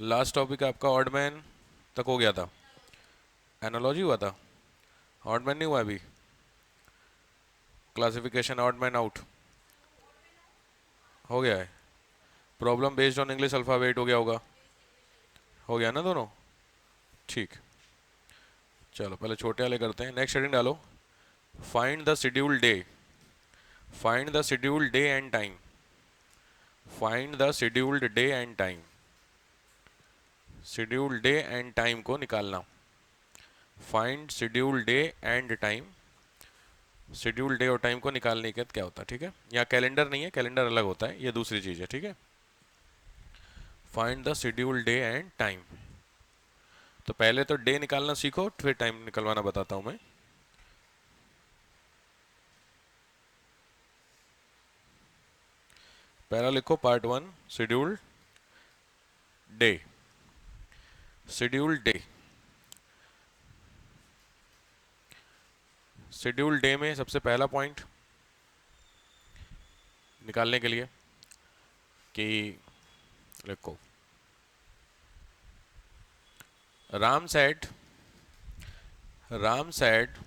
Last topic आपका odd man तक हो गया था, एनालॉजी हुआ था, ऑड मैन नहीं हुआ अभी, क्लासिफिकेशन ऑड मैन आउट हो गया है, problem based on English alphabet हो गया ना दोनों, ठीक। चलो पहले छोटे वाले करते हैं, नेक्स्ट हेडिंग डालो, find the schedule day, find the schedule day and time, find the scheduled day and time, schedule day and time को निकालना, find schedule day and time, schedule day और टाइम को निकालने के बाद क्या होता है, ठीक है। यहाँ कैलेंडर नहीं है, कैलेंडर अलग होता है, ये दूसरी चीज़ है, ठीक है। Find the schedule day and time, तो पहले तो डे निकालना सीखो, फिर टाइम निकलवाना बताता हूँ मैं। पहला लिखो part 1 schedule day, schedule day, schedule day में सबसे पहला पॉइंट निकालने के लिए कि लिखो Ram said, Ram said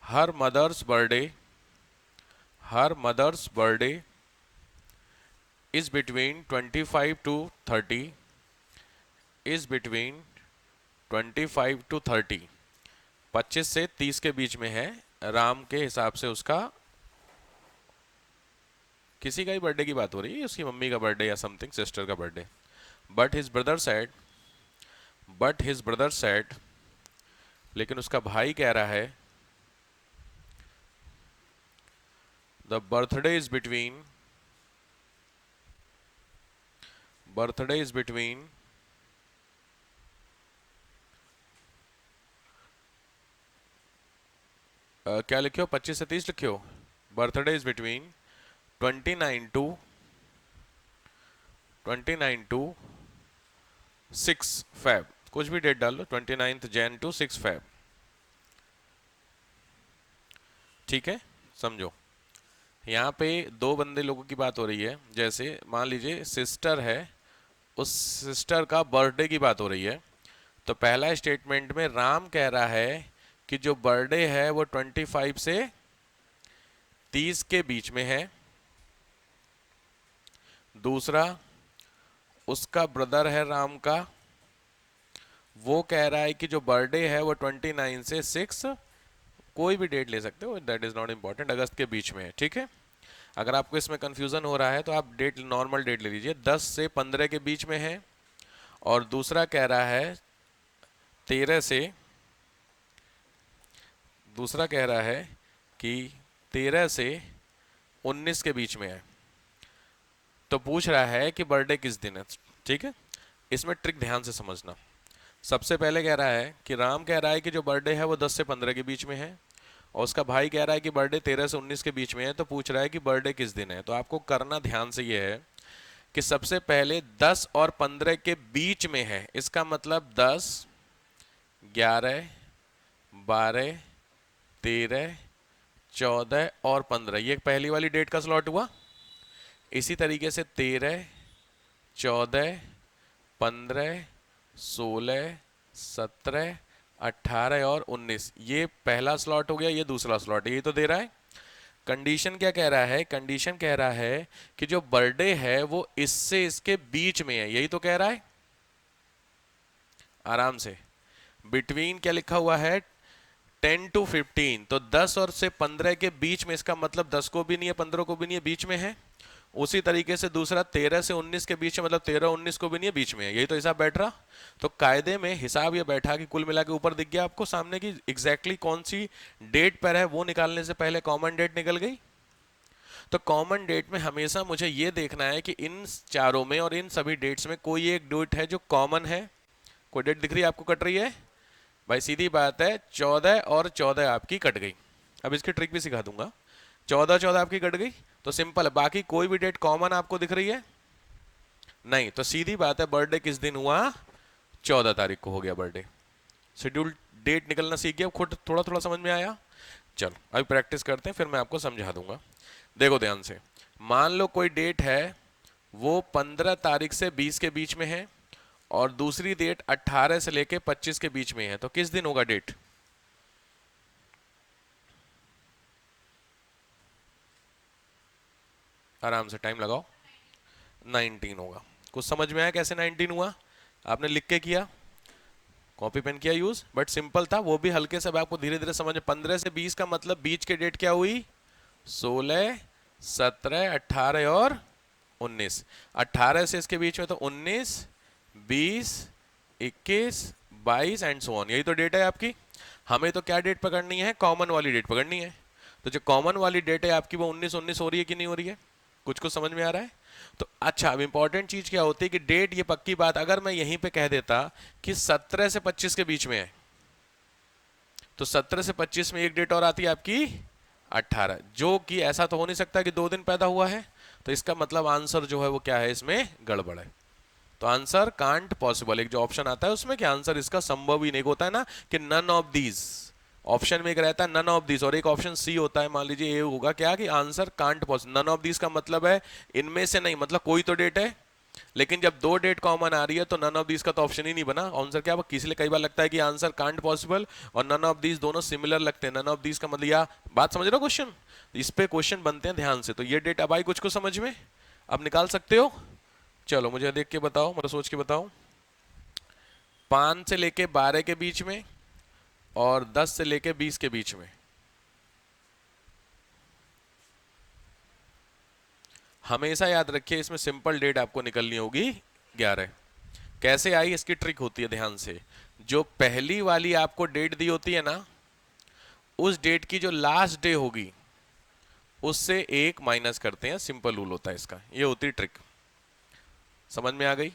her mother's birthday, her mother's birthday is between 25 to 30, is between 25 to 30, 25 से 30 के बीच में है, राम के हिसाब से उसका किसी का ही बर्थडे की बात हो रही है, उसकी मम्मी का बर्थडे या समथिंग सिस्टर का birthday. But his brother said, but his brother said, लेकिन उसका भाई कह रहा है the birthday is between, birthday is between क्या लिखियो, 25 से 30 लिखियो, birthday is between 29 to 29 to 6 Feb, कुछ भी डेट डाल लो, 29 जैन टू 6 फैब, ठीक है। समझो यहाँ पे दो बंदे लोगों की बात हो रही है, जैसे मान लीजिए सिस्टर है, उस सिस्टर का बर्थडे की बात हो रही है, तो पहला स्टेटमेंट में राम कह रहा है कि जो बर्थडे है वो 25 से 30 के बीच में है। दूसरा, उसका ब्रदर है राम का, वो कह रहा है कि जो बर्थडे है वो 29 से 6, कोई भी डेट ले सकते हो, दैट इज नॉट इंपॉर्टेंट, अगस्त के बीच में है, ठीक है। अगर आपको इसमें कंफ्यूजन हो रहा है तो आप डेट नॉर्मल डेट ले लीजिए, 10 से 15 के बीच में है। और दूसरा कह रहा है 13 से, दूसरा कह रहा है कि 13 से 19 के बीच में है, तो पूछ रहा है कि बर्थडे किस दिन है, ठीक है। इसमें ट्रिक ध्यान से समझना। सबसे पहले कह रहा है कि राम कह रहा है कि जो बर्थडे है वो 10 से 15 के बीच में है, और उसका भाई कह रहा है कि बर्थडे 13 से 19 के बीच में है, तो पूछ रहा है कि बर्थडे किस दिन है। तो आपको करना ध्यान से ये है कि सबसे पहले 10 और 15 के बीच में है, इसका मतलब 10, 11, 12, 13, 14 और 15, ये पहली वाली डेट का स्लॉट हुआ। इसी तरीके से 13, 14, 15, 16, 17, 18 और 19, ये पहला स्लॉट हो गया, ये दूसरा स्लॉट, यही तो दे रहा है। कंडीशन क्या कह रहा है, कंडीशन कह रहा है कि जो बर्थडे है वो इससे इसके बीच में है, यही तो कह रहा है। आराम से, बिटवीन क्या लिखा हुआ है, 10 टू 15, तो 10 और से 15 के बीच में, इसका मतलब 10 को भी नहीं है 15 को भी नहीं है, बीच में है। उसी तरीके से दूसरा 13 से 19 के बीच में, मतलब 13 19 को भी नहीं है, बीच में है, यही तो हिसाब बैठ रहा। तो कायदे में हिसाब ये बैठा कि कुल मिला के ऊपर दिख गया आपको सामने की एग्जैक्टली कौन सी डेट पर है, वो निकालने से पहले कॉमन डेट निकल गई। तो कॉमन डेट में हमेशा मुझे ये देखना है कि इन चारों में और इन सभी डेट्स में कोई एक डेट है जो कॉमन है। कोई डेट दिख रही है आपको कट रही है भाई, सीधी बात है, 14 और 14 आपकी कट गई। अब इसकी ट्रिक भी सिखा दूंगा। 14 14 आपकी कट गई तो सिंपल है, बाकी कोई भी डेट कॉमन आपको दिख रही है नहीं, तो सीधी बात है बर्थडे किस दिन हुआ, 14 तारीख को हो गया बर्थडे। शेड्यूल डेट निकलना सीख गया, खुद थोड़ा थोड़ा समझ में आया। चलो अभी प्रैक्टिस करते हैं, फिर मैं आपको समझा दूंगा। देखो ध्यान से, मान लो कोई डेट है वो 15 तारीख से 20 के बीच में है और दूसरी डेट 18 से लेके 25 के बीच में है, तो किस दिन होगा डेट? आराम से टाइम लगाओ। 19 होगा। कुछ समझ में आया कैसे 19 हुआ? आपने लिख के किया, कॉपी पेन किया यूज, बट सिंपल था वो भी हल्के से। आपको धीरे धीरे समझ में, 15 से 20 का मतलब बीच के डेट क्या हुई? 16, 17, 18 और 19। 18 से इसके बीच में तो 19, 20, 21, 22 एंड सो ऑन। यही तो डेट है आपकी। हमें तो क्या डेट पकड़नी है? कॉमन वाली डेट पकड़नी है। तो जो कॉमन वाली डेट है आपकी वो 19 19 हो रही है कि नहीं हो रही है? कुछ कुछ समझ में आ रहा है? तो अच्छा, अब इंपॉर्टेंट चीज क्या होती है कि डेट, ये पक्की बात, अगर मैं यहीं पे कह देता कि 17 से 25 के बीच में है, तो 17 से 25 में एक डेट और आती है आपकी 18, जो कि ऐसा तो हो नहीं सकता कि 2 दिन पैदा हुआ है। तो इसका मतलब आंसर जो है वो क्या है? इसमें गड़बड़ है। तो आंसर कांट पॉसिबल, एक जो ऑप्शन आता है उसमें कि आंसर इसका संभव ही नहीं होता है ना, कि नन ऑफ दीज। ऑप्शन में एक रहता है नन ऑफ दीज और एक ऑप्शन सी होता है। मान लीजिए ए होगा क्या कि answer can't possible. None of these का मतलब है इनमें से नहीं, मतलब कोई तो डेट है, लेकिन जब 2 डेट कॉमन आ रही है तो नन ऑफ दीज का तो ऑप्शन ही नहीं बना। आंसर क्या? किसी लिए कई बार लगता है कि आंसर कांट पॉसिबल और नन ऑफ दीज दोनों सिमिलर लगते हैं। नन ऑफ दीज का मतलब, या बात समझ रहे हो क्वेश्चन? इस पे क्वेश्चन बनते हैं ध्यान से। तो ये डेट अब आई कुछ को समझ में, अब निकाल सकते हो? चलो मुझे देख के बताओ, मतलब सोच के बताओ। 5 से लेके 12 के बीच में और 10 से लेके 20 के बीच में। हमेशा याद रखिए इसमें सिंपल डेट आपको निकलनी होगी 11। कैसे आई इसकी ट्रिक होती है, ध्यान से। जो पहली वाली आपको डेट दी होती है ना, उस डेट की जो लास्ट डे होगी उससे 1 माइनस करते हैं। सिंपल रूल होता है इसका, ये होती ट्रिक। समझ में आ गई?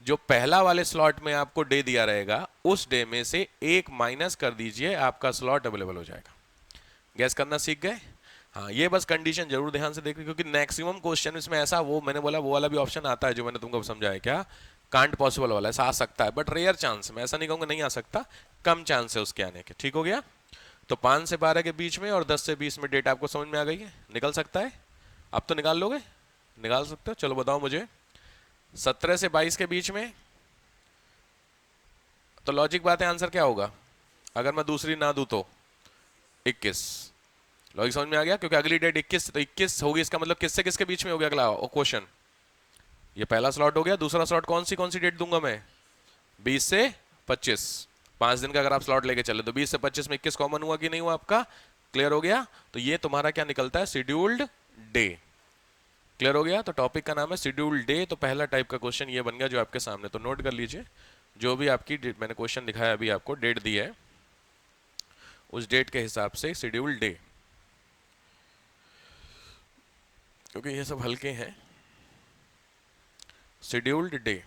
जो पहला वाले स्लॉट में आपको डे दिया रहेगा उस डे में से 1 माइनस कर दीजिए, आपका स्लॉट अवेलेबल हो जाएगा। गैस करना सीख गए? हाँ, ये बस कंडीशन जरूर ध्यान से देखिए, क्योंकि मैक्सिमम क्वेश्चन इसमें ऐसा, वो मैंने बोला वो वाला भी ऑप्शन आता है जो मैंने तुमको समझाया, क्या कांट पॉसिबल वाला, ऐसा आ सकता है, बट रेयर चांस। मैं ऐसा नहीं कहूँगा नहीं आ सकता, कम चांस है उसके आने के। ठीक हो गया? तो 5 से 12 के बीच में और 10 से 20 में डेट आपको समझ में आ गई है? निकल सकता है? अब तो निकाल लोगे? निकाल सकते हो? चलो बताओ मुझे। 17 से 22 के बीच में, तो लॉजिक बात है, आंसर क्या होगा? अगर मैं दूसरी ना दूं तो 21। लॉजिक समझ में आ गया? क्योंकि अगली डेट 21, तो 21 होगी, इसका मतलब किससे किसके बीच में हो गया अगला क्वेश्चन? ये पहला स्लॉट हो गया। दूसरा स्लॉट कौन सी डेट दूंगा मैं? 20 से 25। 5 दिन का अगर आप स्लॉट लेके चले तो 20 से 25 में 21 कॉमन हुआ कि नहीं हुआ आपका? क्लियर हो गया? तो ये तुम्हारा क्या निकलता है? Scheduled day. क्लियर हो गया? तो टॉपिक का नाम है शेड्यूल्ड डे। तो पहला टाइप का क्वेश्चन ये बन गया जो आपके सामने। तो नोट कर लीजिए, जो भी आपकी डेट मैंने क्वेश्चन दिखाया, अभी आपको डेट दी है, उस डेट के हिसाब से शेड्यूल्ड डे, क्योंकि ये सब हल्के हैं। शेड्यूल्ड डे,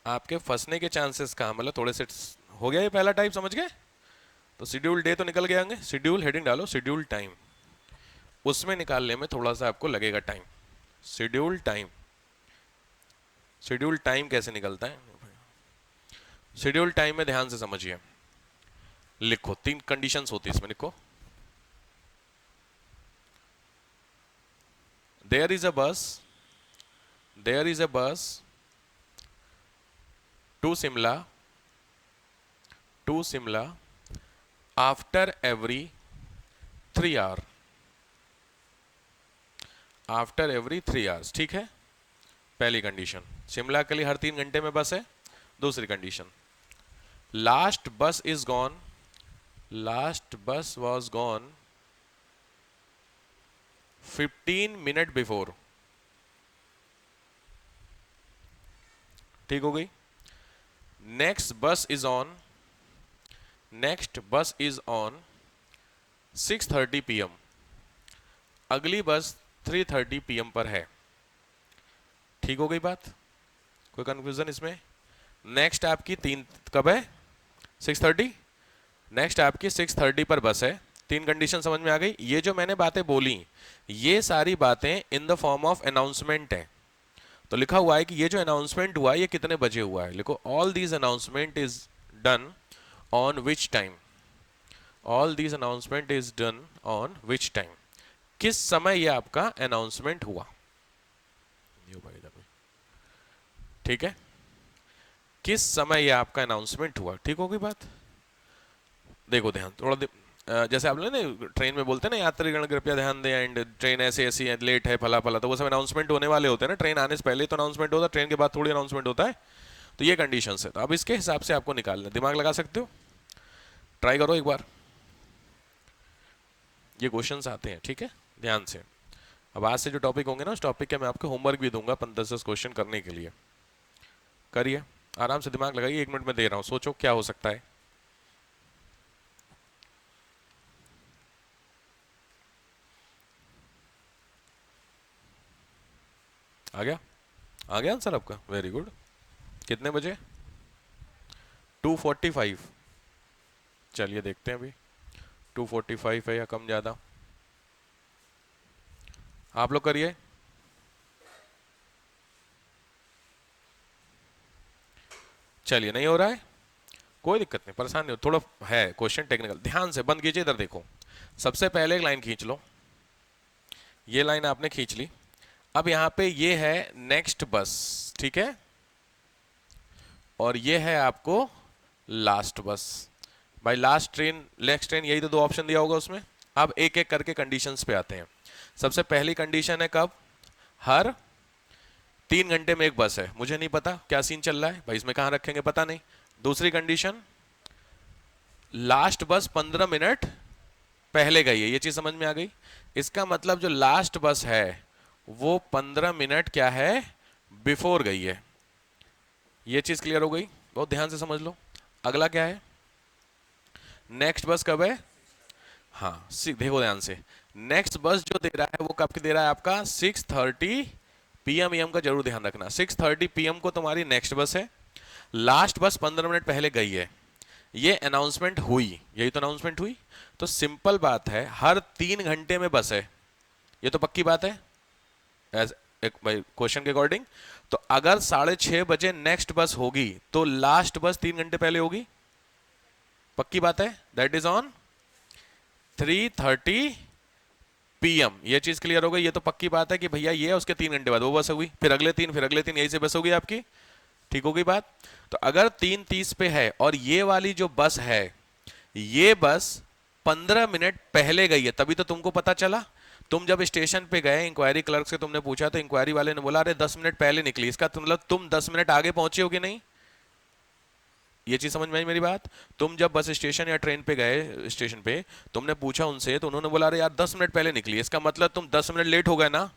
आपके फंसने के चांसेस कहाँ, मतलब थोड़े से हो गया। ये पहला टाइप समझ गए? तो शेड्यूल डे तो निकल गए होंगे। शेड्यूल हेडिंग डालो, शेड्यूल टाइम, उसमें निकालने में थोड़ा सा आपको लगेगा time. Schedule time, schedule time कैसे निकलता है? शेड्यूल टाइम में ध्यान से समझिए, लिखो 3 कंडीशंस होती है इसमें। लिखो, देयर इज अ बस, there is a bus to Shimla, to Shimla after every 3 hour, after every 3 hours. ठीक है? पहली कंडीशन, शिमला के लिए हर 3 घंटे में बस है। दूसरी कंडीशन, लास्ट बस इज गॉन, लास्ट बस वॉज गॉन 15 मिनट बिफोर। ठीक हो गई? नेक्स्ट बस इज ऑन, नेक्स्ट बस इज ऑन 6:30 PM, अगली बस 3:30 PM पर है। ठीक हो गई बात? कोई कंफ्यूजन इसमें? नेक्स्ट आपकी 3 कब है? 6:30। नेक्स्ट आपकी 6:30 पर बस है। 3 कंडीशन समझ में आ गई? ये जो मैंने बातें बोली, ये सारी बातें in the form of announcement है। तो लिखा हुआ है कि ये जो अनाउंसमेंट हुआ ये कितने बजे हुआ है। लिखो, all these announcement is done on which time, all these announcement is done on which time, किस समय ये आपका अनाउंसमेंट हुआ। ठीक है, किस समय ये आपका अनाउंसमेंट हुआ। ठीक होगी बात। देखो ध्यान थोड़ा जैसे आप लोग ना ट्रेन में बोलते हैं ना, यात्रीगण कृपया ध्यान दें एंड ट्रेन ऐसे ऐसी है, लेट है, फला फला, तो वो सब अनाउंसमेंट होने वाले होते हैं ना। ट्रेन आने से पहले तो अनाउंसमेंट होता है, ट्रेन के बाद थोड़ी अनाउंसमेंट होता है। तो ये कंडीशन है। तो अब इसके हिसाब से आपको निकालना, दिमाग लगा सकते हो, ट्राई करो एक बार। ये क्वेश्चंस आते हैं, ठीक है, ध्यान से। अब आज से जो टॉपिक होंगे ना, उस टॉपिक के मैं आपको होमवर्क भी दूंगा 15-10 क्वेश्चन करने के लिए। करिए आराम से, दिमाग लगाइए, 1 मिनट में दे रहा हूँ, सोचो क्या हो सकता है। आ गया, आ गया आंसर आपका, वेरी गुड। कितने बजे? 2:45। चलिए देखते हैं अभी 2:45 है या कम ज़्यादा। आप लोग करिए। चलिए नहीं हो रहा है, कोई दिक्कत नहीं, परेशान नहीं हो, थोड़ा है क्वेश्चन टेक्निकल, ध्यान से बंद कीजिए। इधर देखो, सबसे पहले एक लाइन खींच लो, ये लाइन आपने खींच ली। अब यहाँ पे ये है नेक्स्ट बस, ठीक है, और ये है आपको लास्ट बस। भाई लास्ट ट्रेन, नेक्स्ट ट्रेन, यही तो दो ऑप्शन दिया होगा उसमें। अब एक एक करके कंडीशंस पे आते हैं। सबसे पहली कंडीशन है कब? हर 3 घंटे में एक बस है। मुझे नहीं पता क्या सीन चल रहा है भाई, इसमें कहाँ रखेंगे पता नहीं। दूसरी कंडीशन, लास्ट बस 15 मिनट पहले गई है, ये चीज समझ में आ गई। इसका मतलब जो लास्ट बस है वो 15 मिनट क्या है, बिफोर गई है। ये चीज क्लियर हो गई, बहुत ध्यान से समझ लो। अगला क्या है, नेक्स्ट बस कब है? हाँ देखो ध्यान से, नेक्स्ट बस जो दे रहा है वो कब की दे रहा है आपका? 6:30 PM। एम का जरूर ध्यान रखना, 6:30 PM को तुम्हारी नेक्स्ट बस है। लास्ट बस 15 मिनट पहले गई है, ये अनाउंसमेंट हुई, यही तो अनाउंसमेंट हुई। तो सिंपल बात है, हर 3 घंटे में बस है, ये तो पक्की बात है एज एक भाई क्वेश्चन के अकॉर्डिंग। तो अगर 6:30 बजे नेक्स्ट बस होगी तो लास्ट बस 3 घंटे पहले होगी, पक्की बात है। That is on 3:30 PM। ये चीज क्लियर हो गई, ये तो पक्की बात है कि भैया ये उसके 3 घंटे बाद वो बस होगी, फिर अगले 3, फिर अगले 3, यही से बस होगी आपकी। ठीक हो गई बात। तो अगर 3:30 पे है और ये वाली जो बस है, ये बस 15 मिनट पहले गई है, तभी तो तुमको पता चला। तुम जब स्टेशन पे गए, इंक्वायरी क्लर्क से तुमने पूछा, तो इंक्वायरी वाले ने बोला अरे 10 मिनट पहले निकली, इसका मतलब तुम 10 मिनट आगे पहुंचे हो कि नहीं। ये चीज समझ में आई मेरी बात। तुम जब बस स्टेशन या ट्रेन पे गए स्टेशन पे, तुमने पूछा उनसे, तो उन्होंने बोला अरे यार 10 मिनट पहले निकली, इसका मतलब तुम 10 मिनट लेट हो गए ना।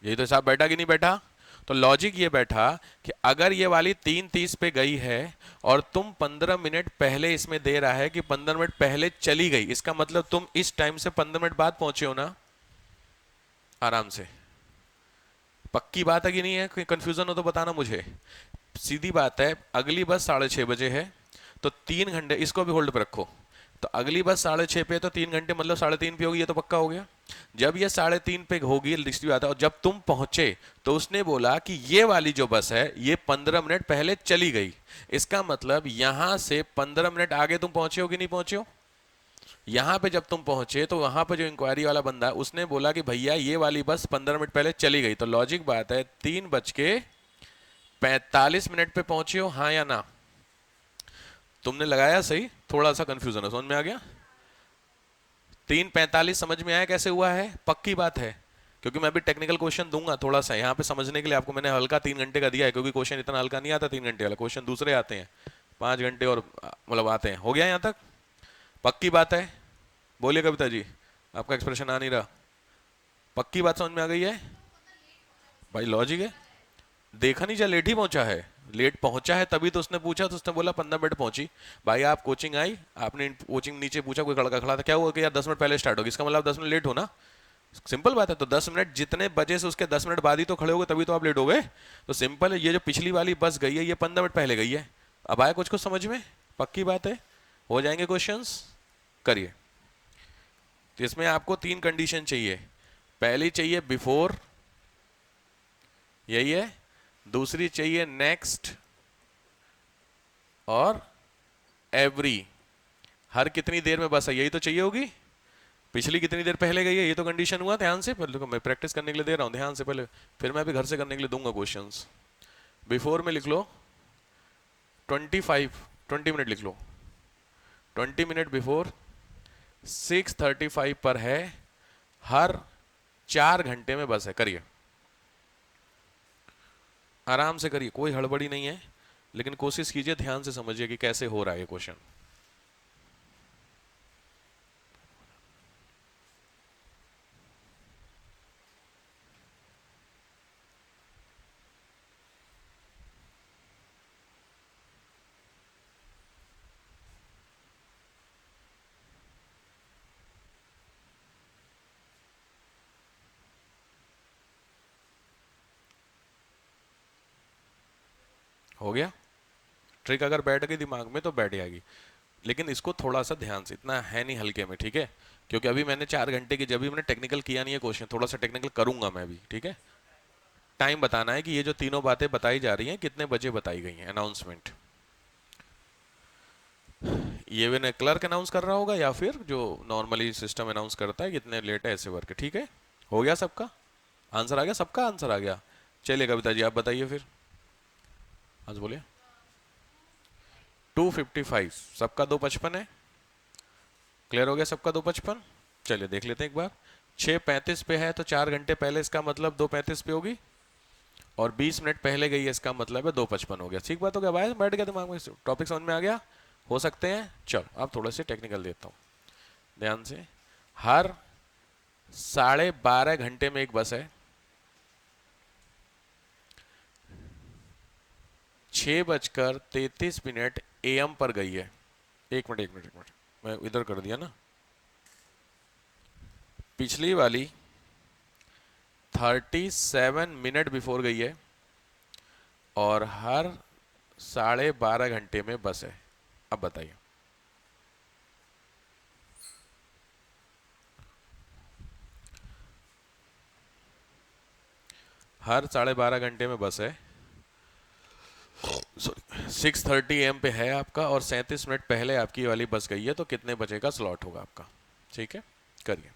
यही तो हिसाब बैठा कि नहीं बैठा। तो लॉजिक ये बैठा कि अगर ये वाली 3:30 पे गई है और तुम 15 मिनट पहले इसमें दे रहा है कि 15 मिनट पहले चली गई, इसका मतलब तुम इस टाइम से 15 मिनट बाद पहुंचे हो ना, आराम से। पक्की बात है कि नहीं है? कोई कंफ्यूजन हो तो बताना मुझे। सीधी बात है, अगली बस 6:30 बजे है, तो 3 घंटे, इसको भी होल्ड पे रखो। तो अगली बस 6:30 पे है, तो 3 घंटे मतलब 3:30 पे होगी, ये तो पक्का हो गया। जब ये 3:30 पे होगी, दूसरी बात है, और जब तुम पहुंचे तो उसने बोला कि ये वाली जो बस है ये 15 मिनट पहले चली गई, इसका मतलब यहां से 15 मिनट आगे तुम पहुंचे हो कि नहीं पहुंचे हो। यहां पे जब तुम पहुंचे तो वहां पे जो इंक्वायरी वाला बंदा, उसने बोला कि भैया ये वाली बस 15 मिनट पहले चली गई। तो लॉजिक बात है, 3:45 पे पहुंचे हो, हाँ या ना? तुमने लगाया सही, थोड़ा सा कंफ्यूजन है, समझ में आ गया? 3:45 समझ में आया कैसे हुआ है? पक्की बात है, क्योंकि मैं अभी टेक्निकल क्वेश्चन दूंगा थोड़ा सा यहाँ पे समझने के लिए आपको। मैंने हल्का 3 घंटे का दिया है, क्योंकि क्वेश्चन इतना हल्का नहीं आता 3 घंटे वाला, क्वेश्चन दूसरे आते हैं 5 घंटे और मतलब आते हैं। हो गया यहाँ तक? पक्की बात है? बोलिए कविता जी, आपका एक्सप्रेशन आ नहीं रहा। पक्की बात समझ में आ गई है? भाई लॉजिक है, देखा नहीं, लेट ही पहुंचा है, लेट पहुंचा है तभी तो उसने पूछा, तो उसने बोला 15 मिनट पहुंची। भाई आप कोचिंग आई, आपने कोचिंग नीचे पूछा, कोई लड़का खड़ा था, क्या हुआ कि यार 10 मिनट पहले स्टार्ट होगी, इसका मतलब 10 मिनट लेट हो ना। सिंपल बात है। तो 10 मिनट जितने बजे से उसके 10 मिनट बाद ही तो खड़े हो गए, तभी तो आप लेट हो गए। तो सिंपल है, ये जो पिछली वाली बस गई है ये 15 मिनट पहले गई है। अब आया कुछ कुछ समझ में? पक्की बात है, हो जाएंगे क्वेश्चंस, करिए। तो इसमें आपको 3 कंडीशन चाहिए। पहली चाहिए बिफोर, यही है। दूसरी चाहिए नेक्स्ट, और एवरी, हर कितनी देर में बस है, यही तो चाहिए होगी। पिछली कितनी देर पहले गई है, ये तो कंडीशन हुआ। ध्यान से पहले, देखो मैं प्रैक्टिस करने के लिए दे रहा हूँ, ध्यान से पहले, फिर मैं भी घर से करने के लिए दूंगा क्वेश्चंस। बिफोर में लिख लो 25, 20 मिनट लिख लो, 20 मिनट बिफोर 6:35 पर है, हर 4 घंटे में बस है। करिए, आराम से करिए, कोई हड़बड़ी नहीं है, लेकिन कोशिश कीजिए ध्यान से समझिए कि कैसे हो रहा है ये क्वेश्चन। हो गया? ट्रिक अगर बैठ गई दिमाग में तो बैठ जाएगी, लेकिन इसको थोड़ा सा ध्यान से, इतना है नहीं हल्के में, ठीक है? क्योंकि अभी मैंने 4 घंटे की, जब भी मैंने टेक्निकल किया नहीं है क्वेश्चन, थोड़ा सा टेक्निकल करूंगा मैं भी, ठीक है? टाइम बताना है कि ये जो तीनों बातें बताई जा रही हैं कितने बजे बताई गई हैं, अनाउंसमेंट। ये मैंने क्लर्क अनाउंस कर रहा होगा या फिर जो नॉर्मली सिस्टम अनाउंस करता है कितने लेट है, ऐसे वर्क, ठीक है? हो गया सबका आंसर? आ गया सबका आंसर? आ गया। चलिए कविता जी आप बताइए फिर, आज बोलिए। 2:55, सबका 2:55 है। क्लियर हो गया सबका 2:55? चलिए देख लेते हैं एक बार। 6:35 पे है तो 4 घंटे पहले, इसका मतलब 2:35 पे होगी, और 20 मिनट पहले गई है, इसका मतलब है 2:55 हो गया। ठीक बात हो गया भाई, बैठ गया दिमाग में, टॉपिक समझ में आ गया? हो सकते हैं। चलो अब थोड़ा से टेक्निकल देता हूँ, ध्यान से। हर 12:30 घंटे में एक बस है, 6:33 AM पर गई है। एक मिनट एक मिनट एक मिनट, मैं इधर कर दिया ना। पिछली वाली 37 मिनट बिफोर गई है, और हर 12:30 घंटे में बस है। अब बताइए। हर 12:30 घंटे में बस है, सॉरी 6:30 AM पे है आपका, और 37 मिनट पहले आपकी वाली बस गई है, तो कितने बजे का स्लॉट होगा आपका? ठीक है, करिए।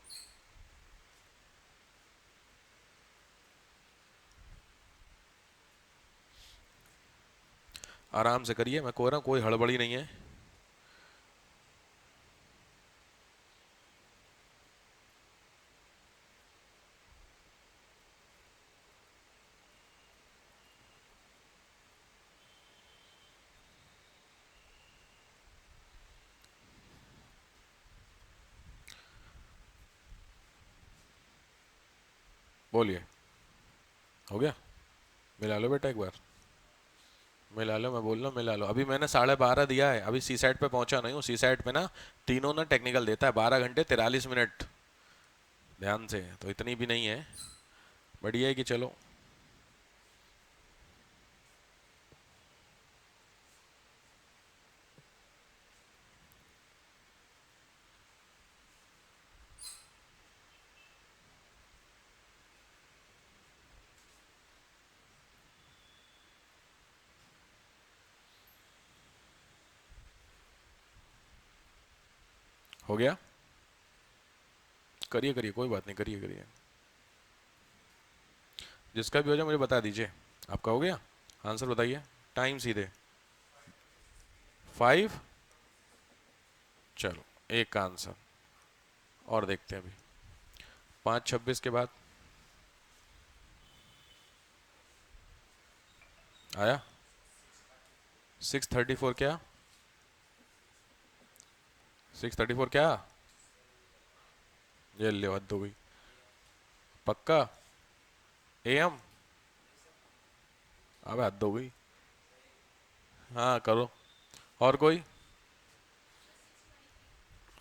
आराम से करिए, मैं कह रहा हूँ कोई हड़बड़ी नहीं है। बोलिए। हो गया? मिला लो बेटा एक बार, मिला लो, मैं बोल रहा हूँ मिला लो। अभी मैंने 12:30 दिया है, अभी सी साइड पे पहुंचा नहीं हूँ। सी साइड पे ना तीनों ना टेक्निकल देता है, 12 घंटे 43 मिनट। ध्यान से, तो इतनी भी नहीं है, बढ़िया है कि चलो। हो गया? करिए करिए, कोई बात नहीं, करिए करिए, जिसका भी हो जाए मुझे बता दीजिए। आपका हो गया? आंसर बताइए, टाइम सीधे 5। चलो एक का आंसर और देखते हैं अभी। 5:26 के बाद आया 6:34 क्या? 6:34 क्या? ये ले, हद हो गई। पक्का? AM? अबे हद हो गई। हाँ करो। और कोई?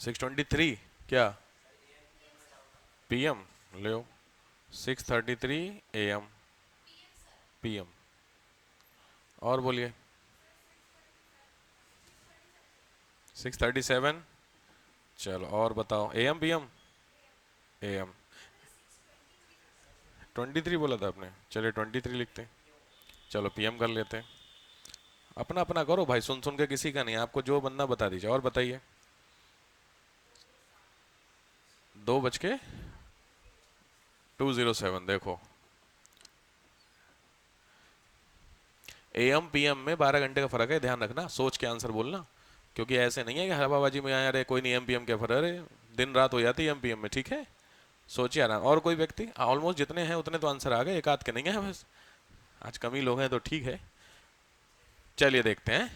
6:23 क्या? PM? ले 6:33 AM PM। और बोलिए। 6:37? चलो और बताओ, AM PM? AM। 23 बोला था आपने, चलिए 23 लिखते हैं। चलो PM कर लेते हैं। अपना अपना करो भाई, सुन सुन के किसी का नहीं, आपको जो बनना बता दीजिए। और बताइए। 2:0207, देखो AM PM में 12 घंटे का फर्क है, ध्यान रखना, सोच के आंसर बोलना, क्योंकि ऐसे नहीं है कि हवाबाजी में आया अरे कोई नहीं AM PM क्या फर्क है, अरे दिन रात हो जाती है AM PM में, ठीक है। सोचिए आराम। और कोई व्यक्ति, ऑलमोस्ट जितने हैं उतने तो आंसर आ गए, एक आध के नहीं है बस, आज कम ही लोग हैं तो ठीक है। चलिए देखते हैं।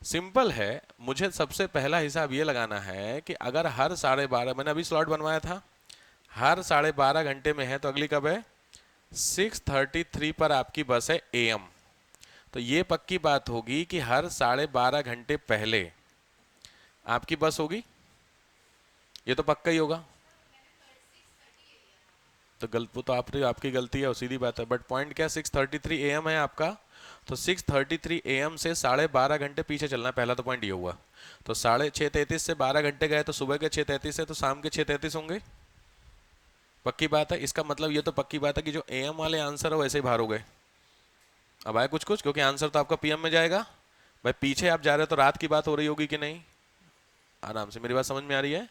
सिंपल है, मुझे सबसे पहला हिसाब ये लगाना है कि अगर हर 12:30, मैंने अभी स्लॉट बनवाया था, हर 12:30 घंटे में है तो अगली कब है? 6:33 पर आपकी बस है AM। तो ये पक्की बात होगी कि हर 12:30 घंटे पहले आपकी बस होगी, ये तो पक्का ही होगा। तो वो तो आपकी गलती है, सीधी बात है, बट पॉइंट क्या, 6:33 AM है आपका, तो 6:33 AM से 12:30 घंटे पीछे चलना है, पहला तो पॉइंट ये हुआ। तो 6:33 से 12 घंटे गए तो सुबह के 6:33 है, तो शाम के 6:33 होंगे, पक्की बात है। इसका मतलब ये तो पक्की बात है कि जो AM वाले आंसर है वैसे ही बाहर हो गए। अब आए कुछ कुछ, क्योंकि आंसर तो आपका PM में जाएगा। भाई पीछे आप जा रहे हो तो रात की बात हो रही होगी कि नहीं, आराम से, मेरी बात समझ में आ रही है।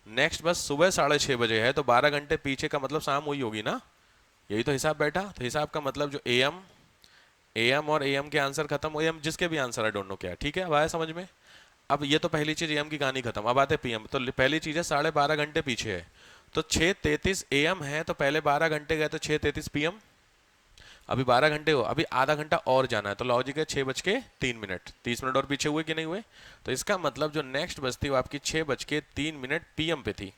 नेक्स्ट बस सुबह 6:30 बजे है, तो 12 घंटे पीछे का मतलब शाम हुई होगी ना, यही तो हिसाब बैठा। तो हिसाब का मतलब जो AM, AM और AM के आंसर खत्म, AM जिसके भी आंसर, आई डोंट नो क्या, ठीक है, अब आया समझ में। अब ये तो पहली चीज AM की कहानी खत्म, अब आते PM। तो पहली चीज है 12:30 घंटे पीछे है, तो 6:33 AM है, तो पहले 12 घंटे गए तो 6:33 PM। अभी 12 घंटे हो, अभी आधा घंटा और जाना है, तो लॉजिक है 6:03, 30 मिनट और पीछे हुए कि नहीं हुए। तो इसका मतलब जो नेक्स्ट बस थी वो आपकी 6:03 PM पे थी।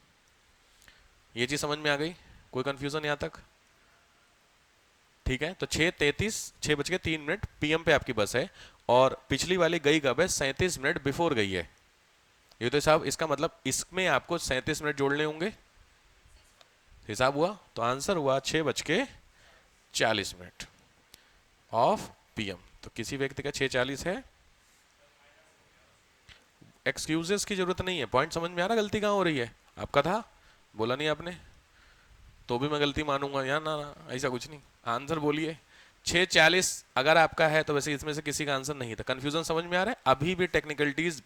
ये चीज समझ में आ गई? कोई कंफ्यूजन यहाँ तक? ठीक है, तो 6:33 PM पे आपकी बस है, और पिछली वाली गई कब है? 37 मिनट बिफोर गई है। ये तो हिसाब, इसका मतलब इसमें आपको 37 मिनट जोड़ने होंगे। हिसाब हुआ, तो आंसर हुआ 6:40 ऑफ PM। तो किसी व्यक्ति का 6:40 है। एक्सक्यूजेस की जरूरत नहीं है, पॉइंट समझ में आ रहा, गलती कहाँ हो रही है? आपका था, बोला नहीं आपने, तो भी मैं गलती मानूंगा या ना, ना ऐसा कुछ नहीं, आंसर बोलिए। 6:40 अगर आपका है तो वैसे इसमें से किसी का आंसर नहीं था। कंफ्यूजन समझ में आ रहा है? अभी भी टेक्निकलिटीज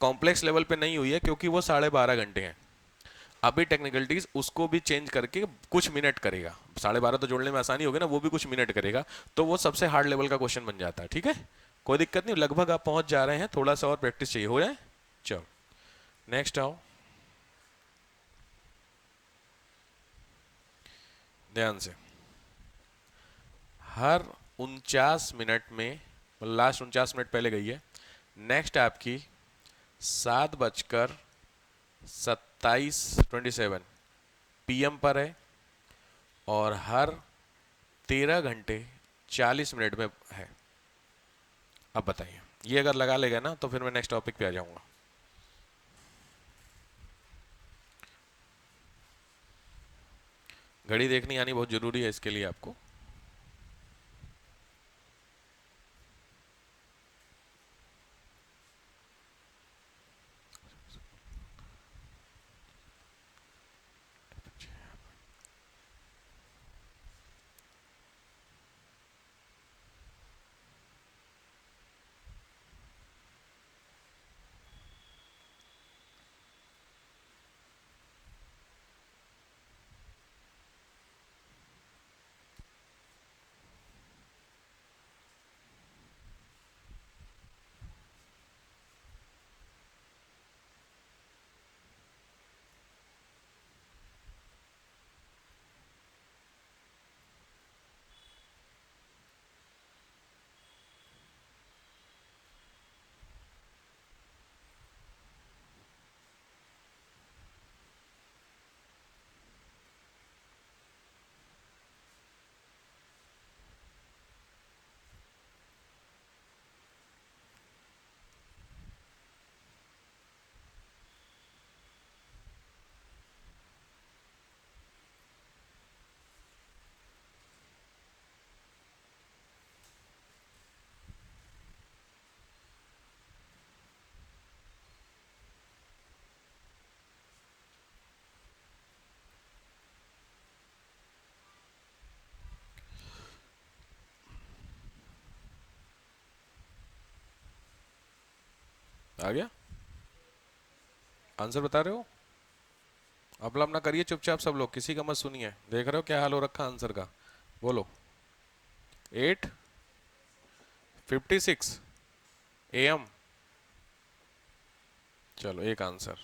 कॉम्प्लेक्स लेवल पे नहीं हुई है, क्योंकि वो 12:30 घंटे हैं। अभी टेक्निकलिटीज उसको भी चेंज करके कुछ मिनट करेगा, 12:30 तो जोड़ने में आसानी होगी ना, वो भी कुछ मिनट करेगा, तो वो सबसे हार्ड लेवल का क्वेश्चन बन जाता है। ठीक है, कोई दिक्कत नहीं, लगभग आप पहुंच जा रहे हैं, थोड़ा सा और प्रैक्टिस चाहिए, हो जाए। चलो नेक्स्ट आओ, ध्यान से। हर 49 मिनट में, लास्ट 49 मिनट पहले गई है, नेक्स्ट आपकी 7:27 PM पर है, और हर 13 घंटे 40 मिनट में है। अब बताइए, ये अगर लगा लेगा ना तो फिर मैं नेक्स्ट टॉपिक पे आ जाऊंगा। घड़ी देखनी आनी बहुत जरूरी है इसके लिए आपको। आ गया? आंसर बता रहे हो? अपना अपना करिए चुपचाप सब लोग, किसी का मत सुनिए। देख रहे हो क्या हाल हो रखा आंसर का? बोलो। 8:56 AM। चलो एक आंसर।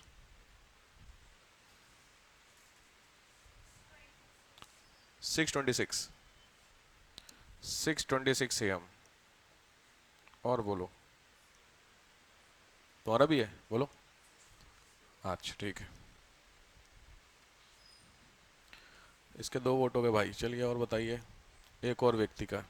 6:26। 6:26 AM। और बोलो। तुम्हारा भी है, बोलो। अच्छा ठीक है। इसके 2 वोट हो गए भाई। चलिए और बताइए एक और व्यक्ति का।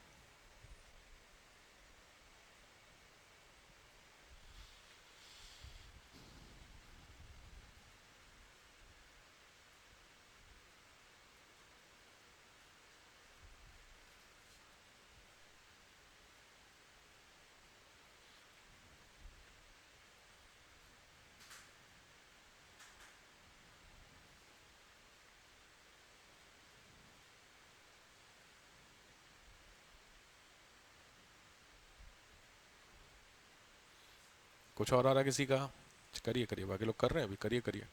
कुछ और आ रहा किसी का? करिए करिए, बाकी लोग कर रहे हैं अभी, करिए करिए।